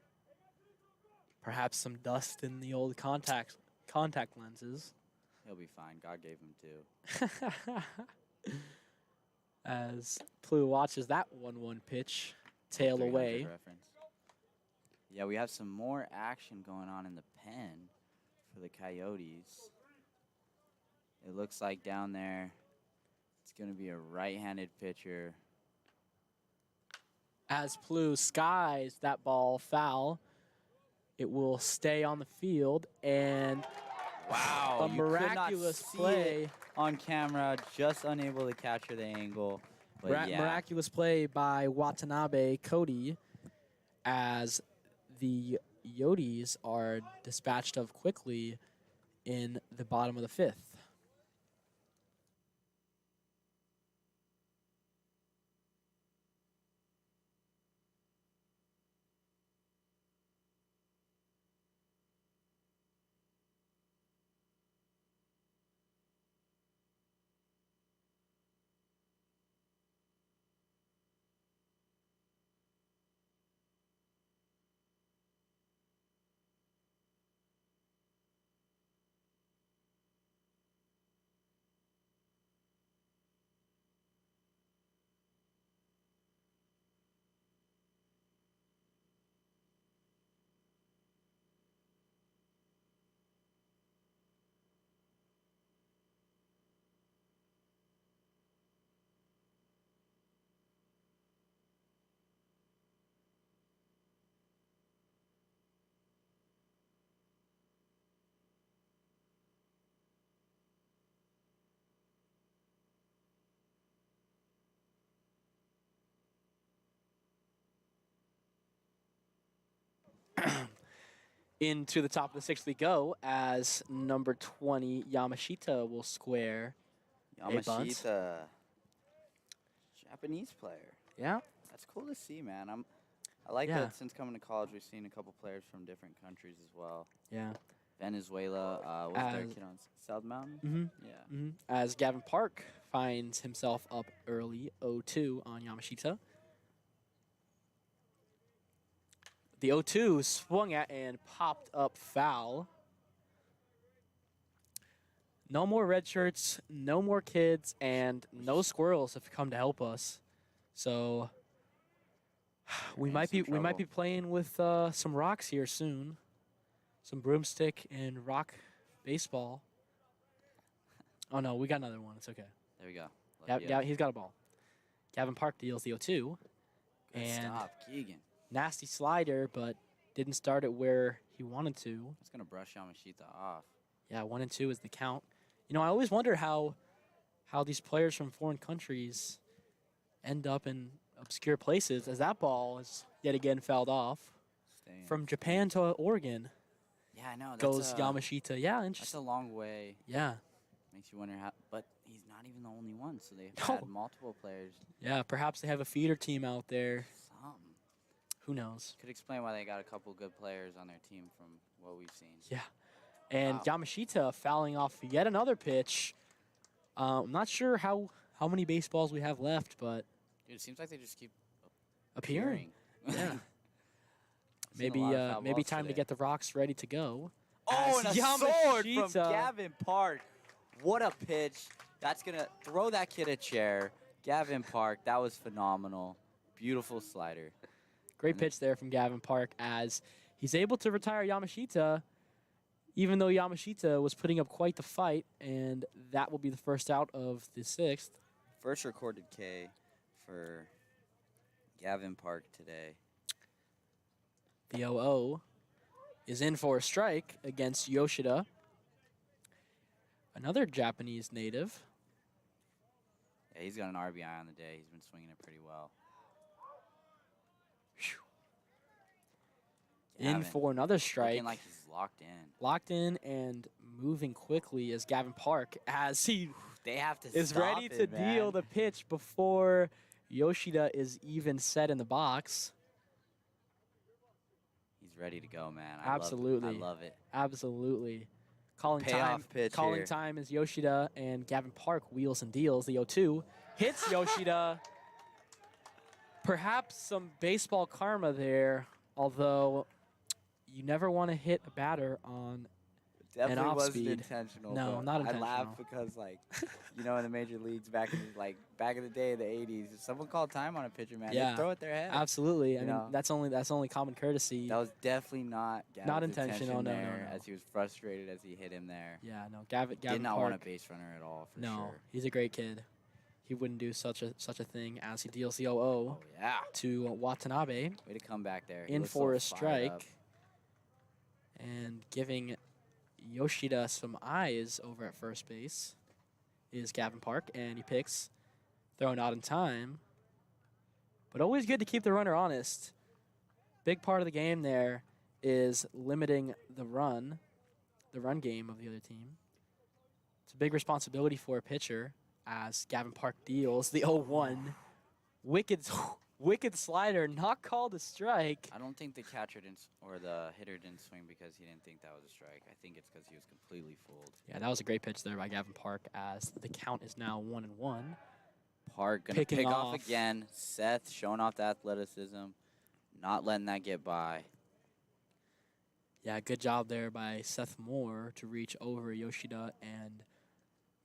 Perhaps some dust in the old contact lenses. He'll be fine. God gave him 2. As Plew watches that 1-1 pitch tail 300 away. reference. Yeah, we have some more action going on in the pen for the Coyotes. It looks like down there it's going to be a right-handed pitcher. As Plew skies that ball foul, it will stay on the field, and Wow, a you could not miraculous see play. it on camera, just unable to capture the angle. But yeah, Miraculous play by Watanabe Cody as the Yodies are dispatched of quickly in the bottom of the fifth. Into the top of the sixth we go as number 20, Yamashita, will square a bunt. Yamashita, Japanese player. Yeah, That's cool to see, man. I like Yeah. that since coming to college, we've seen a couple players from different countries as well. yeah. Venezuela, was there a kid on South Mountain? Mm-hmm. Yeah. As Gavin Park finds himself up early, 0-2 on Yamashita. The 0-2 swung at and popped up foul. No more red shirts, no more kids, and no squirrels have come to help us. So we In might some be trouble. playing with some rocks here soon. Some broomstick and rock baseball. Oh no, we got another one. It's okay. There we go. Yeah, Lucky yeah, us. he's got a ball. Gavin Park deals the 0-2. Good And stop, Keegan. nasty slider, but didn't start it where he wanted to. It's going to brush Yamashita off. Yeah, 1-2 is the count. You know, I always wonder how these players from foreign countries end up in obscure places, as that ball is yet again fouled off. Staying. From Japan to Oregon Yeah, I know. goes Yamashita. Yeah, That's interesting. a long way. Yeah, Makes you wonder how. But he's not even the only one, so they've No. had multiple players. yeah. Perhaps they have a feeder team out there. Something. Who knows? Could explain why they got a couple good players on their team from what we've seen. Yeah. And Wow. Yamashita fouling off yet another pitch. I'm not sure how many baseballs we have left, but Dude, it seems like they just keep appearing. Yeah. Seen a lot of foul maybe balls time to today. get the rocks ready to go. Oh, and As a sword from Yamashita- Gavin Park. What a pitch. That's going to throw that kid a chair. Gavin Park, that was phenomenal. Beautiful slider. Great pitch there from Gavin Park as he's able to retire Yamashita, even though Yamashita was putting up quite the fight, and that will be the first out of the 6th. First recorded K for Gavin Park today. The 0-0 is in for a strike against Yoshida, another Japanese native. Yeah, he's got an RBI on the day. He's been swinging it pretty well. In Gavin, for another strike. looking like he's locked in. Locked in and moving quickly is Gavin Park as he They have to is stop ready it, to deal man. the pitch before Yoshida is even set in the box. He's ready to go, man. Absolutely. I love it. Absolutely. Calling Payoff pitch Calling here. time is Yoshida, and Gavin Park wheels and deals. The 0-2 hits Yoshida. Perhaps some baseball karma there, although you never want to hit a batter on. Definitely off wasn't speed. intentional. No, but not I laugh intentional. because, like, you know, in the major leagues back in the day, the '80s, if someone called time on a pitcher, man, Yeah. they'd throw it their head. Absolutely. I You mean, know. that's only common courtesy. That was definitely not Gavin's intentional, no, no, there, no. as he was frustrated as he hit him there. Yeah, no, Gavin Did not Park. want a base runner at all, for No, sure. he's a great kid. He wouldn't do such a thing as he deals the 0-0 Oh, yeah. to Watanabe. Way to come back there. He In looks for so a fired up. strike and giving Yoshida some eyes over at first base is Gavin Park, and he picks, throwing out in time. But always good to keep the runner honest. Big part of the game there is limiting the run game of the other team. It's a big responsibility for a pitcher as Gavin Park deals the 0-1. Wicked slider, not called a strike. I don't think the catcher didn't, or the hitter didn't swing because he didn't think that was a strike. I think it's because he was completely fooled. Yeah, that was a great pitch there by Gavin Park as the count is now 1-1. Park gonna Picking pick off off. again. Seth showing off the athleticism, not letting that get by. Yeah, good job there by Seth Moore to reach over Yoshida and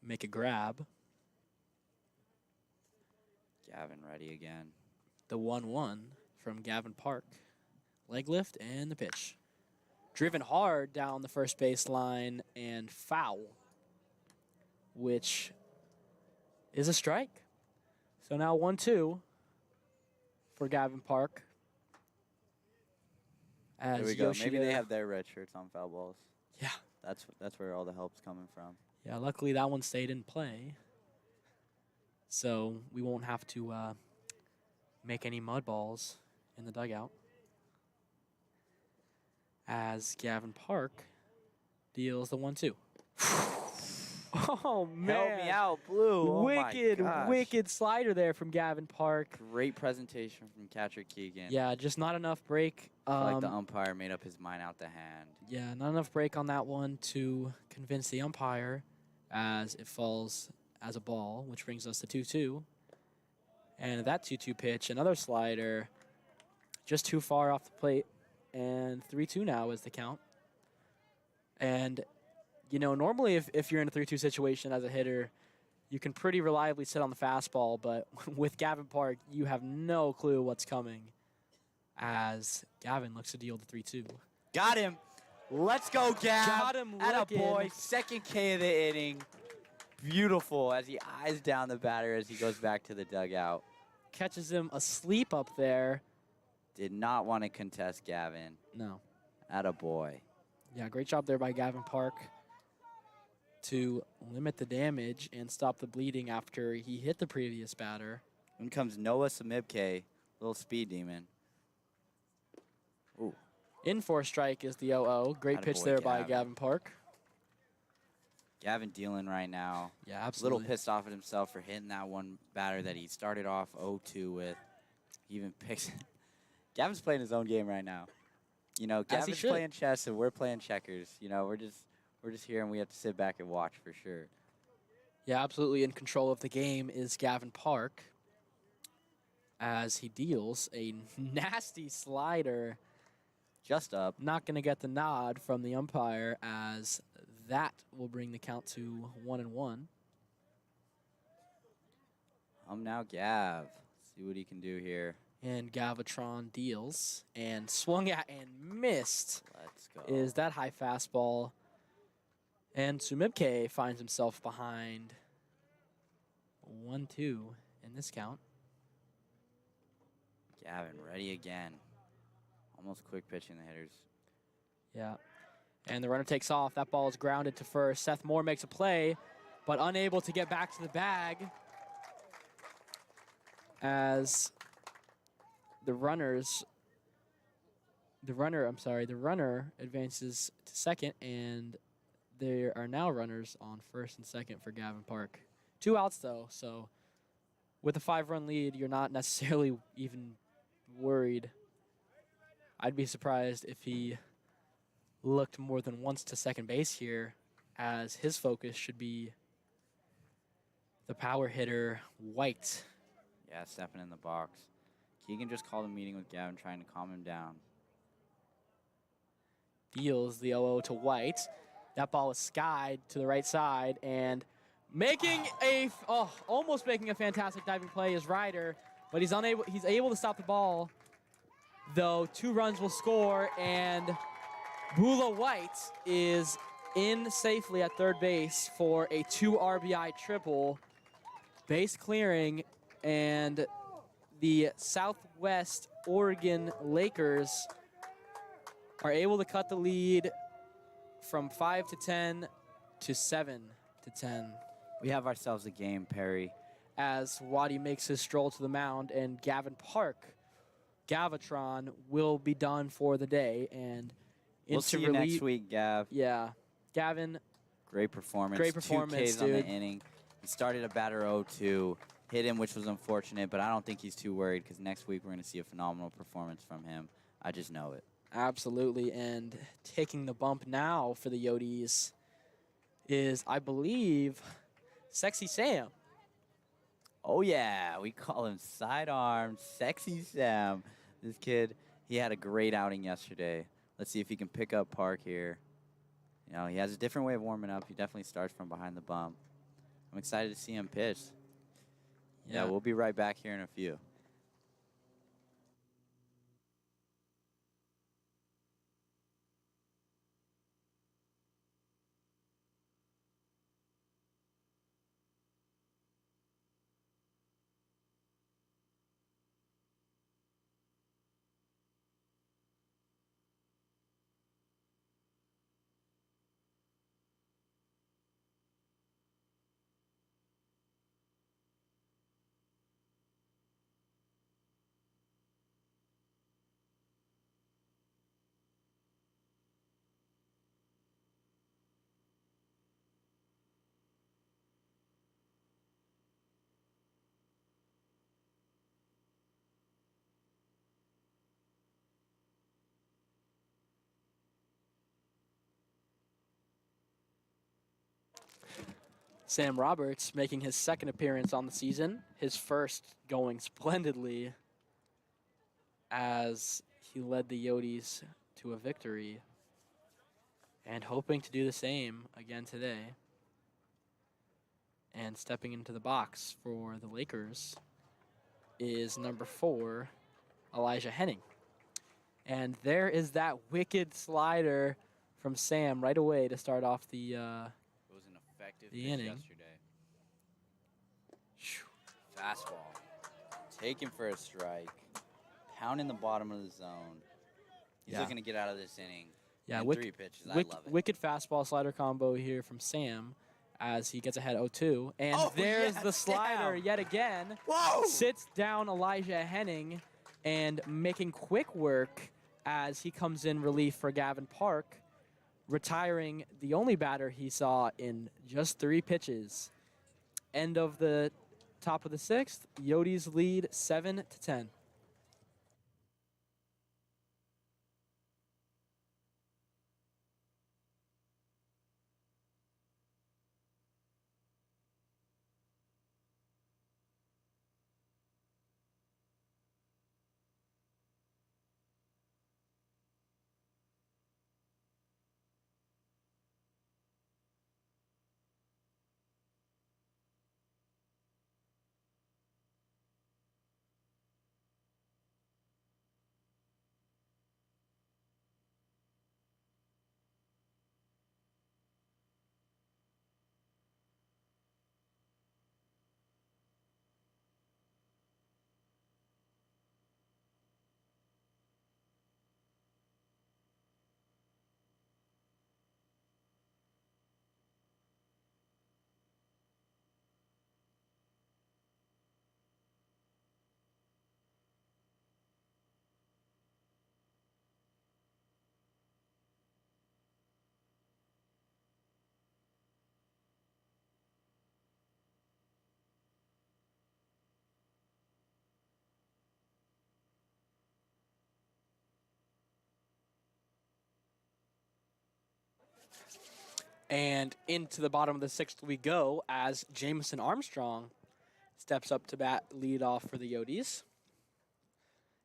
make a grab. Gavin ready again. The 1-1 from Gavin Park. Leg lift and the pitch. Driven hard down the first base line and foul, which is a strike. So now 1-2 for Gavin Park. As There we go. Yoshida, Maybe they have their red shirts on foul balls. Yeah. That's where all the help's coming from. Yeah, luckily that one stayed in play. So we won't have to make any mud balls in the dugout. As Gavin Park deals the 1-2. Oh, man. Help me out, Blue. Oh my gosh. Wicked slider there from Gavin Park. Great presentation from catcher Keegan. Yeah, just not enough break. I feel like the umpire made up his mind out the hand. Yeah, not enough break on that one to convince the umpire as it falls as a ball, which brings us to 2-2. And that 2-2 pitch, another slider, just too far off the plate. And 3-2 now is the count. And, you know, normally if you're in a 3-2 situation as a hitter, you can pretty reliably sit on the fastball. But with Gavin Park, you have no clue what's coming as Gavin looks to deal the 3-2. Got him. Let's go, Gav. Got him Atta boy. licking. Second K of the inning. Beautiful as he eyes down the batter as he goes back to the dugout. catches him asleep up there. Did not want to contest Gavin. No. Attaboy. Yeah, great job there by Gavin Park to limit the damage and stop the bleeding after he hit the previous batter. In comes Noah Samibke, little speed demon. Ooh. In for a strike is the 0-0. Great pitch Attaboy, there by Gavin. Gavin Park. Gavin dealing right now. Yeah, A absolutely. little pissed off at himself for hitting that one batter that he started off 0-2 with. He even picks. Gavin's playing his own game right now. You know, As he Gavin's should. playing chess and we're playing checkers. You know, we're just here and we have to sit back and watch for sure. Yeah, absolutely in control of the game is Gavin Park as he deals a nasty slider. Just up. Not going to get the nod from the umpire as that will bring the count to 1-1. Now Gav. See what he can do here. And Gavatron deals and swung at and missed Let's go. is that high fastball. And Sumibke finds himself behind 1-2 in this count. Gavin ready again. Almost quick pitching the hitters. Yeah. And the runner takes off. That ball is grounded to first. Seth Moore makes a play, but unable to get back to the bag as the runner advances to second, and there are now runners on first and second for Gavin Park. 2 outs, though, so with a 5-run lead, you're not necessarily even worried. I'd be surprised if he looked more than once to second base here, as his focus should be the power hitter, White. Yeah, stepping in the box. Keegan just called a meeting with Gavin trying to calm him down. Deals the 0-0 to White. That ball is skied to the right side, and almost making a fantastic diving play is Ryder, but he's able to stop the ball, though 2 runs will score, and Bula White is in safely at third base for a 2 RBI triple, base clearing, and the Southwest Oregon Lakers are able to cut the lead from 5-10 to 7-10 We have ourselves a game, Perry. as Waddy makes his stroll to the mound, and Gavin Park, Gavatron, will be done for the day. And We'll see you next week, Gav. Yeah, Gavin, Great performance. Great performance, 2 Ks on the dude. inning. He started a batter 0-2, hit him, which was unfortunate, but I don't think he's too worried because next week we're going to see a phenomenal performance from him. I just know it. absolutely, and taking the bump now for the Yodies is, I believe, Sexy Sam. Oh, yeah. We call him Sidearm Sexy Sam. This kid, he had a great outing yesterday. Let's see if he can pick up Park here. You know, he has a different way of warming up. He definitely starts from behind the bump. I'm excited to see him pitch. Yeah, we'll be right back here in a few. Sam Roberts making his second appearance on the season, his first going splendidly as he led the Yodies to a victory, and hoping to do the same again today. And stepping into the box for the Lakers is number 4, Elijah Henning. And there is that wicked slider from Sam right away to start off the It was an effective The pitch inning. yesterday. Fastball. taking for a strike, pounding the bottom of the zone. He's looking to get out of this inning. Yeah, in 3 pitches. I love it. Wicked fastball slider combo here from Sam as he gets ahead 0-2. And there's the slider yet again. Whoa! Sits down Elijah Henning and making quick work as he comes in relief for Gavin Park, retiring the only batter he saw in just 3 pitches. End of the top of the 6th. Yodies lead 7-10. And into the bottom of the 6th we go as Jamison Armstrong steps up to bat lead off for the Yodies.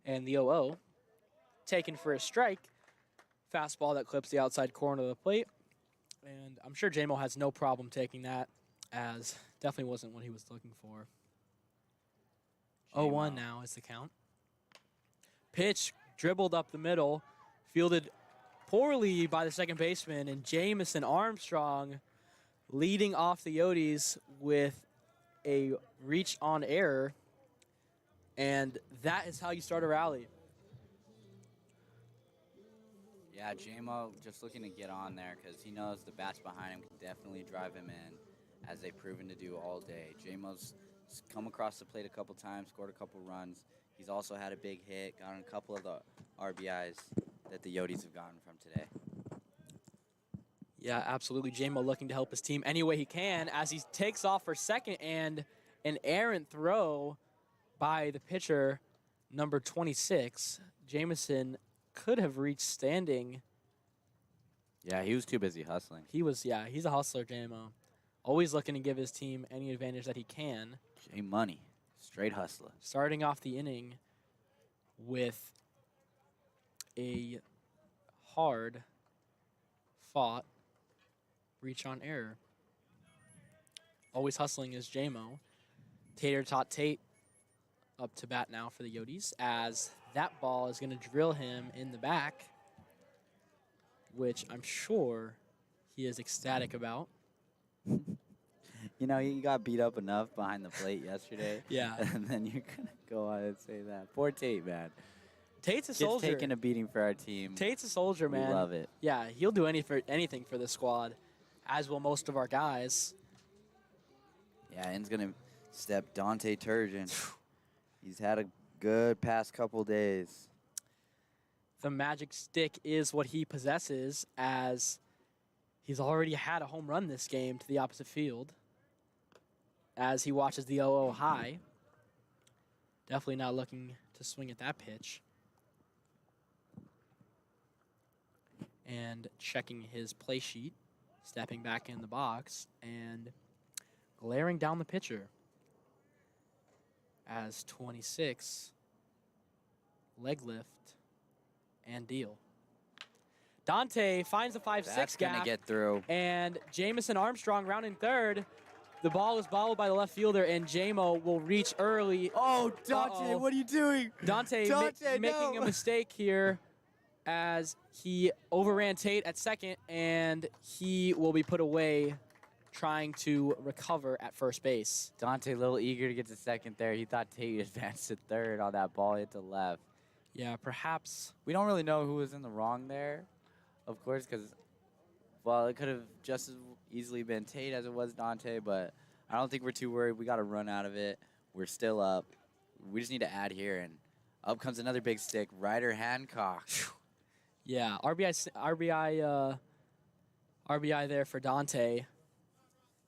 And the 0-0 taken for a strike. Fastball that clips the outside corner of the plate. And I'm sure J-Mo has no problem taking that, as definitely wasn't what he was looking for. 0-1 now is the count. Pitch dribbled up the middle, fielded poorly by the second baseman, and Jamison Armstrong leading off the Yodies with a reach on error, and that is how you start a rally. Yeah, J-Mo just looking to get on there because he knows the bats behind him can definitely drive him in, as they've proven to do all day. J-Mo's come across the plate a couple times, scored a couple runs. He's also had a big hit, gotten a couple of the RBIs that the Yodies have gotten from today. Yeah, absolutely. J-Mo looking to help his team any way he can as he takes off for second, and an errant throw by the pitcher, number 26. Jamison could have reached standing. Yeah, he was too busy hustling. He's a hustler, J-Mo. Always looking to give his team any advantage that he can. J-Money, straight hustler. Starting off the inning with a hard-fought reach on error. Always hustling is J-Mo. Tater Tot Tate up to bat now for the Yodies, as that ball is going to drill him in the back, which I'm sure he is ecstatic about. You know, he got beat up enough behind the plate yesterday. Yeah. And then you're going to go on and say that. Poor Tate, man. Tate's a soldier. He's taking a beating for our team. Tate's a soldier, man. We love it. Yeah, he'll do anything for this squad, as will most of our guys. Yeah, and's going to step Dante Turgeon. He's had a good past couple days. The magic stick is what he possesses, as he's already had a home run this game to the opposite field, as he watches the 0-0 high. Definitely not looking to swing at that pitch. And checking his play sheet, stepping back in the box, and glaring down the pitcher as 26, leg lift, and deal. Dante finds the 5-6 That's gap. going to get through. And Jamison Armstrong rounding third. The ball is bobbled by the left fielder, and J-Mo will reach early. Oh, Dante, what are you doing? Dante making a mistake here as he overran Tate at second, and he will be put away trying to recover at first base. Dante a little eager to get to second there. He thought Tate advanced to third on that ball hit to left. Yeah, perhaps. We don't really know who was in the wrong there, of course, because, well, it could have just as easily been Tate as it was Dante, but I don't think we're too worried. We got to run out of it. We're still up. We just need to add here, and up comes another big stick. Ryder Hancock. Yeah, RBI there for Dante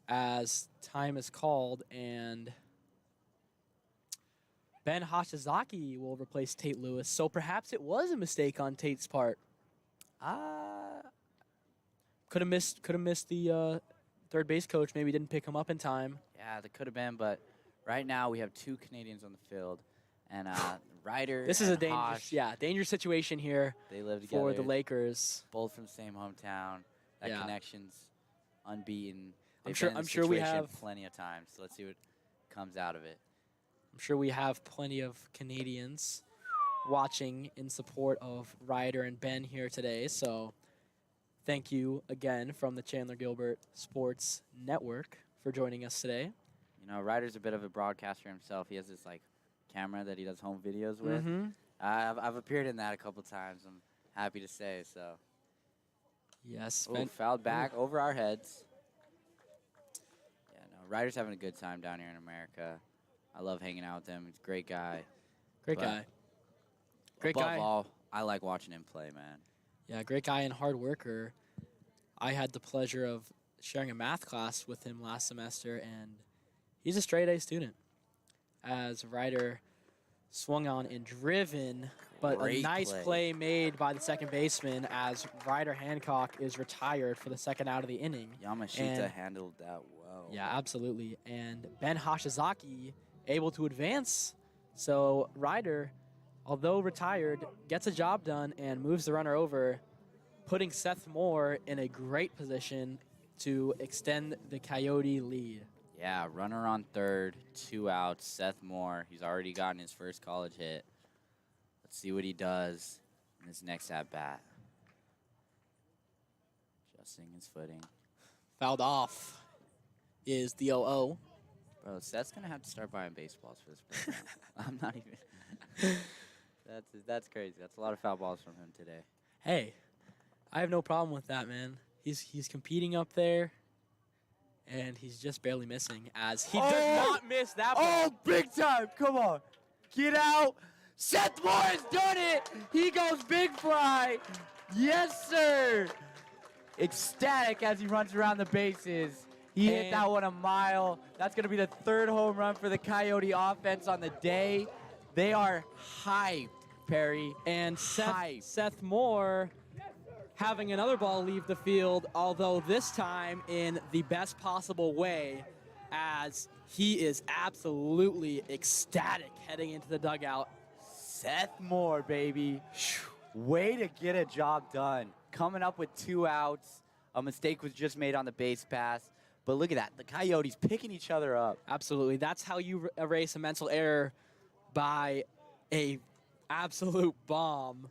as time is called, and Ben Hashizaki will replace Tate Lewis. So perhaps it was a mistake on Tate's part. Could have missed the third base coach. Maybe didn't pick him up in time. Yeah, that could have been, but right now we have 2 Canadians on the field, and Ryder. This is and a dangerous, Hosh, dangerous situation here they live together. for the Lakers. Both from the same hometown. That Yeah. connection's unbeaten. I'm They've sure- been in I'm this sure we situation have- plenty of times. So let's see what comes out of it. I'm sure we have plenty of Canadians watching in support of Ryder and Ben here today. So thank you again from the Chandler Gilbert Sports Network for joining us today. You know, Ryder's a bit of a broadcaster himself. He has this like camera that he does home videos with. Mm-hmm. I've appeared in that a couple times. I'm happy to say so. Yes. Oh, fouled back over our heads. Yeah, no, Ryder's having a good time down here in America. I love hanging out with him. He's a great guy. Great But guy. Great Above guy. all, I like watching him play, man. Yeah, great guy and hard worker. I had the pleasure of sharing a math class with him last semester, and he's a straight A student. As Ryder swung on and driven, but a Great nice play made by the second baseman as Ryder Hancock is retired for the second out of the inning. Yamashita And- handled that well. Yeah, absolutely. And Ben Hashizaki able to advance. So Ryder, although retired, gets a job done and moves the runner over, putting Seth Moore in a great position to extend the Coyote lead. Yeah, runner on third, 2 outs. Seth Moore, he's already gotten his first college hit. Let's see what he does in his next at-bat. Adjusting his footing. Fouled off is the 0-0. Bro, Seth's going to have to start buying baseballs for this program. I'm not even... That's crazy. That's a lot of foul balls from him today. Hey, I have no problem with that, man. He's competing up there, and he's just barely missing as he does not miss that ball. Oh, big time. Come on. Get out. Seth Moore has done it. He goes big fly. Yes, sir. Ecstatic as he runs around the bases. He hit And- that one a mile. That's going to be the 3rd home run for the Coyote offense on the day. They are hyped, Perry. And Hype. Seth Moore having another ball leave the field, although this time in the best possible way, as he is absolutely ecstatic heading into the dugout. Seth Moore, baby. Way to get a job done. Coming up with 2 outs. A mistake was just made on the base pass. But look at that. The Coyotes picking each other up. Absolutely. That's how you erase a mental error, by a absolute bomb.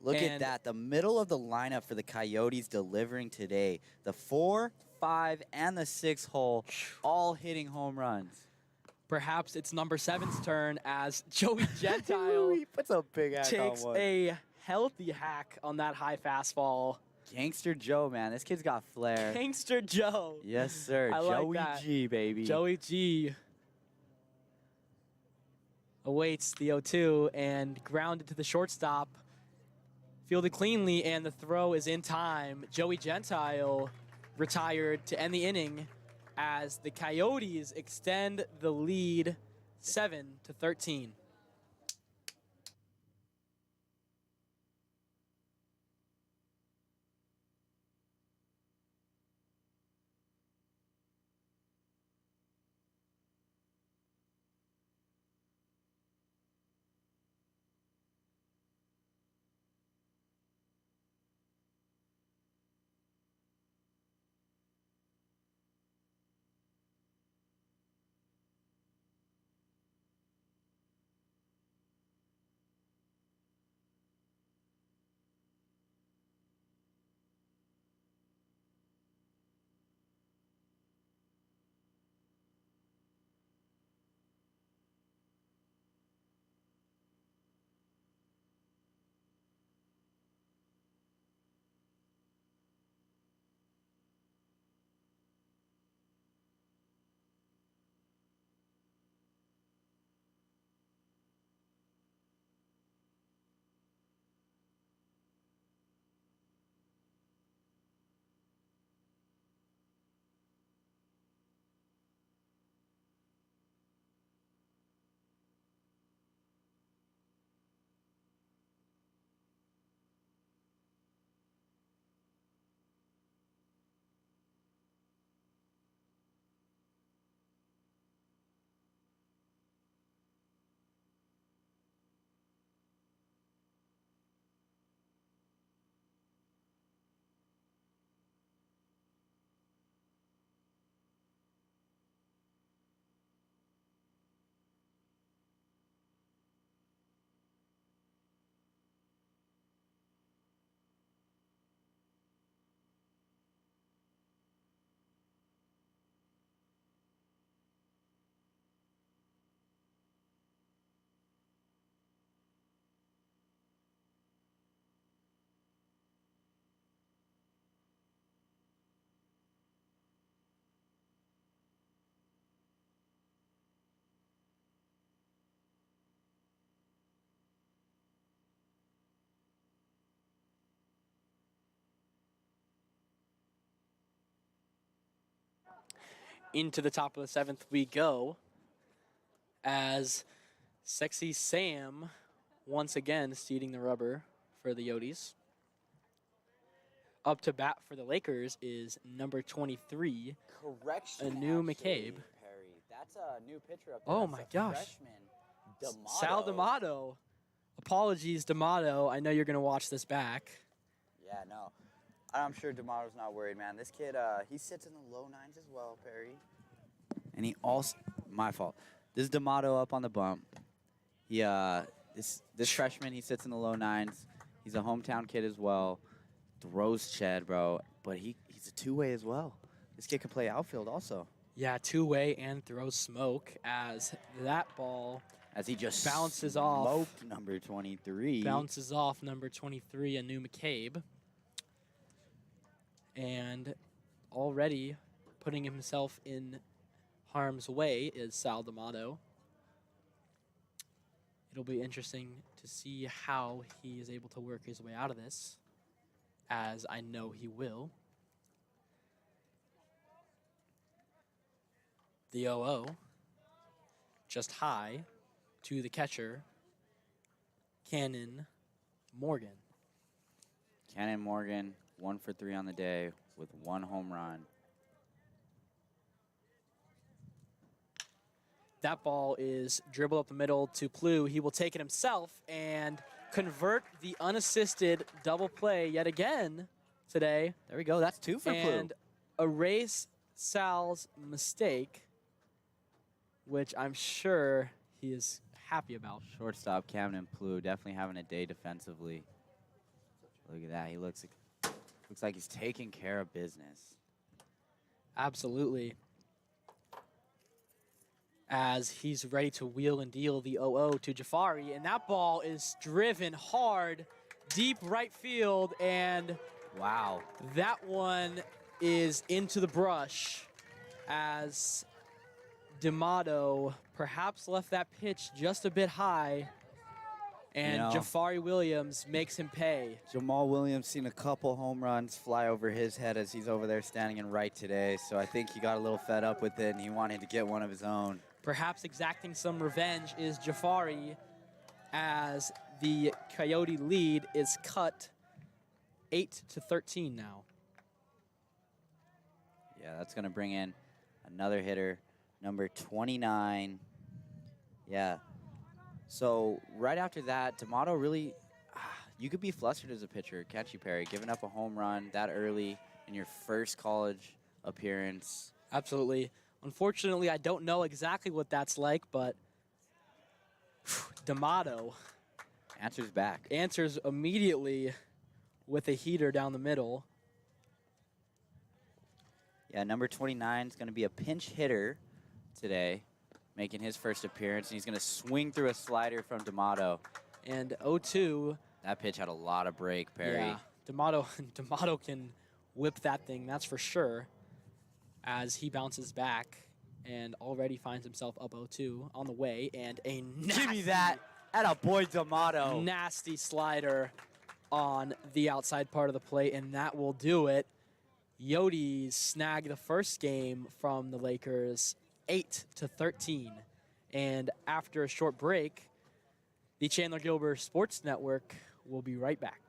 Look at And- that. The middle of the lineup for the Coyotes delivering today. The 4, 5, and the 6 hole all hitting home runs. Perhaps it's number 7's turn as Joey Gentile he puts a big hack takes on one. a healthy hack on that high fastball. Gangster Joe, man. This kid's got flair. Gangster Joe. Yes, sir. I like Joey that. G, baby. Joey G awaits the 0-2 and grounded to the shortstop. Fielded cleanly, and the throw is in time. Joey Gentile retired to end the inning as the Coyotes extend the lead 7-13. into the top of the 7th we go, as Sexy Sam once again seeding the rubber for the Yodies. Up to bat for the Lakers is number 23. Correction. Anu actually, McCabe. Perry. That's a new pitcher up there. Oh That's my a gosh. Freshman. Sal D'Amato. Apologies, D'Amato. I know you're going to watch this back. Yeah, no. I'm sure D'Amato's not worried, man. This kid, he sits in the low 9s as well, Perry. And he also, my fault. This is D'Amato up on the bump. He, this freshman, he sits in the low 9s. He's a hometown kid as well. Throws Ched, bro. But he's a two-way as well. This kid can play outfield also. Yeah, two-way and throws smoke as that ball As he just bounces off. Smoked number 23. Bounces off number 23, Anu McCabe. And already putting himself in harm's way is Sal D'Amato. It'll be interesting to see how he is able to work his way out of this, as I know he will. The 0-0, just high to the catcher, Cannon Morgan. Cannon Morgan, 1 for 3 on the day with 1 home run. That ball is dribbled up the middle to Plu. He will take it himself and convert the unassisted double play yet again today. There we go. That's 2 for Plu. And erase Sal's mistake, which I'm sure he is happy about. Shortstop Camden Plu definitely having a day defensively. Look at that. He looks like he's taking care of business. Absolutely. As he's ready to wheel and deal the 0-0 to Jafari, and that ball is driven hard, deep right field, and Wow. that one is into the brush as D'Amato perhaps left that pitch just a bit high, and Jafari Williams makes him pay. Jamal Williams seen a couple home runs fly over his head as he's over there standing in right today, so I think he got a little fed up with it and he wanted to get one of his own. Perhaps exacting some revenge is Jafari, as the Coyote lead is cut 8-13 now. Yeah, that's going to bring in another hitter, number 29. Yeah. So right after that, D'Amato really, you could be flustered as a pitcher, can't you, Perry? Giving up a home run that early in your first college appearance. Absolutely. Unfortunately, I don't know exactly what that's like, but D'Amato Answers back. answers immediately with a heater down the middle. Yeah, number 29 is going to be a pinch hitter today, making his first appearance, and he's going to swing through a slider from D'Amato. And 0-2. That pitch had a lot of break, Perry. Yeah, D'Amato can whip that thing, that's for sure, as he bounces back and already finds himself up 0-2 on the way, and a Give me that. Atta boy, D'Amato. nasty slider on the outside part of the plate, and that will do it. Yodies snag the first game from the Lakers, 8-13. And after a short break, the Chandler Gilbert Sports Network will be right back.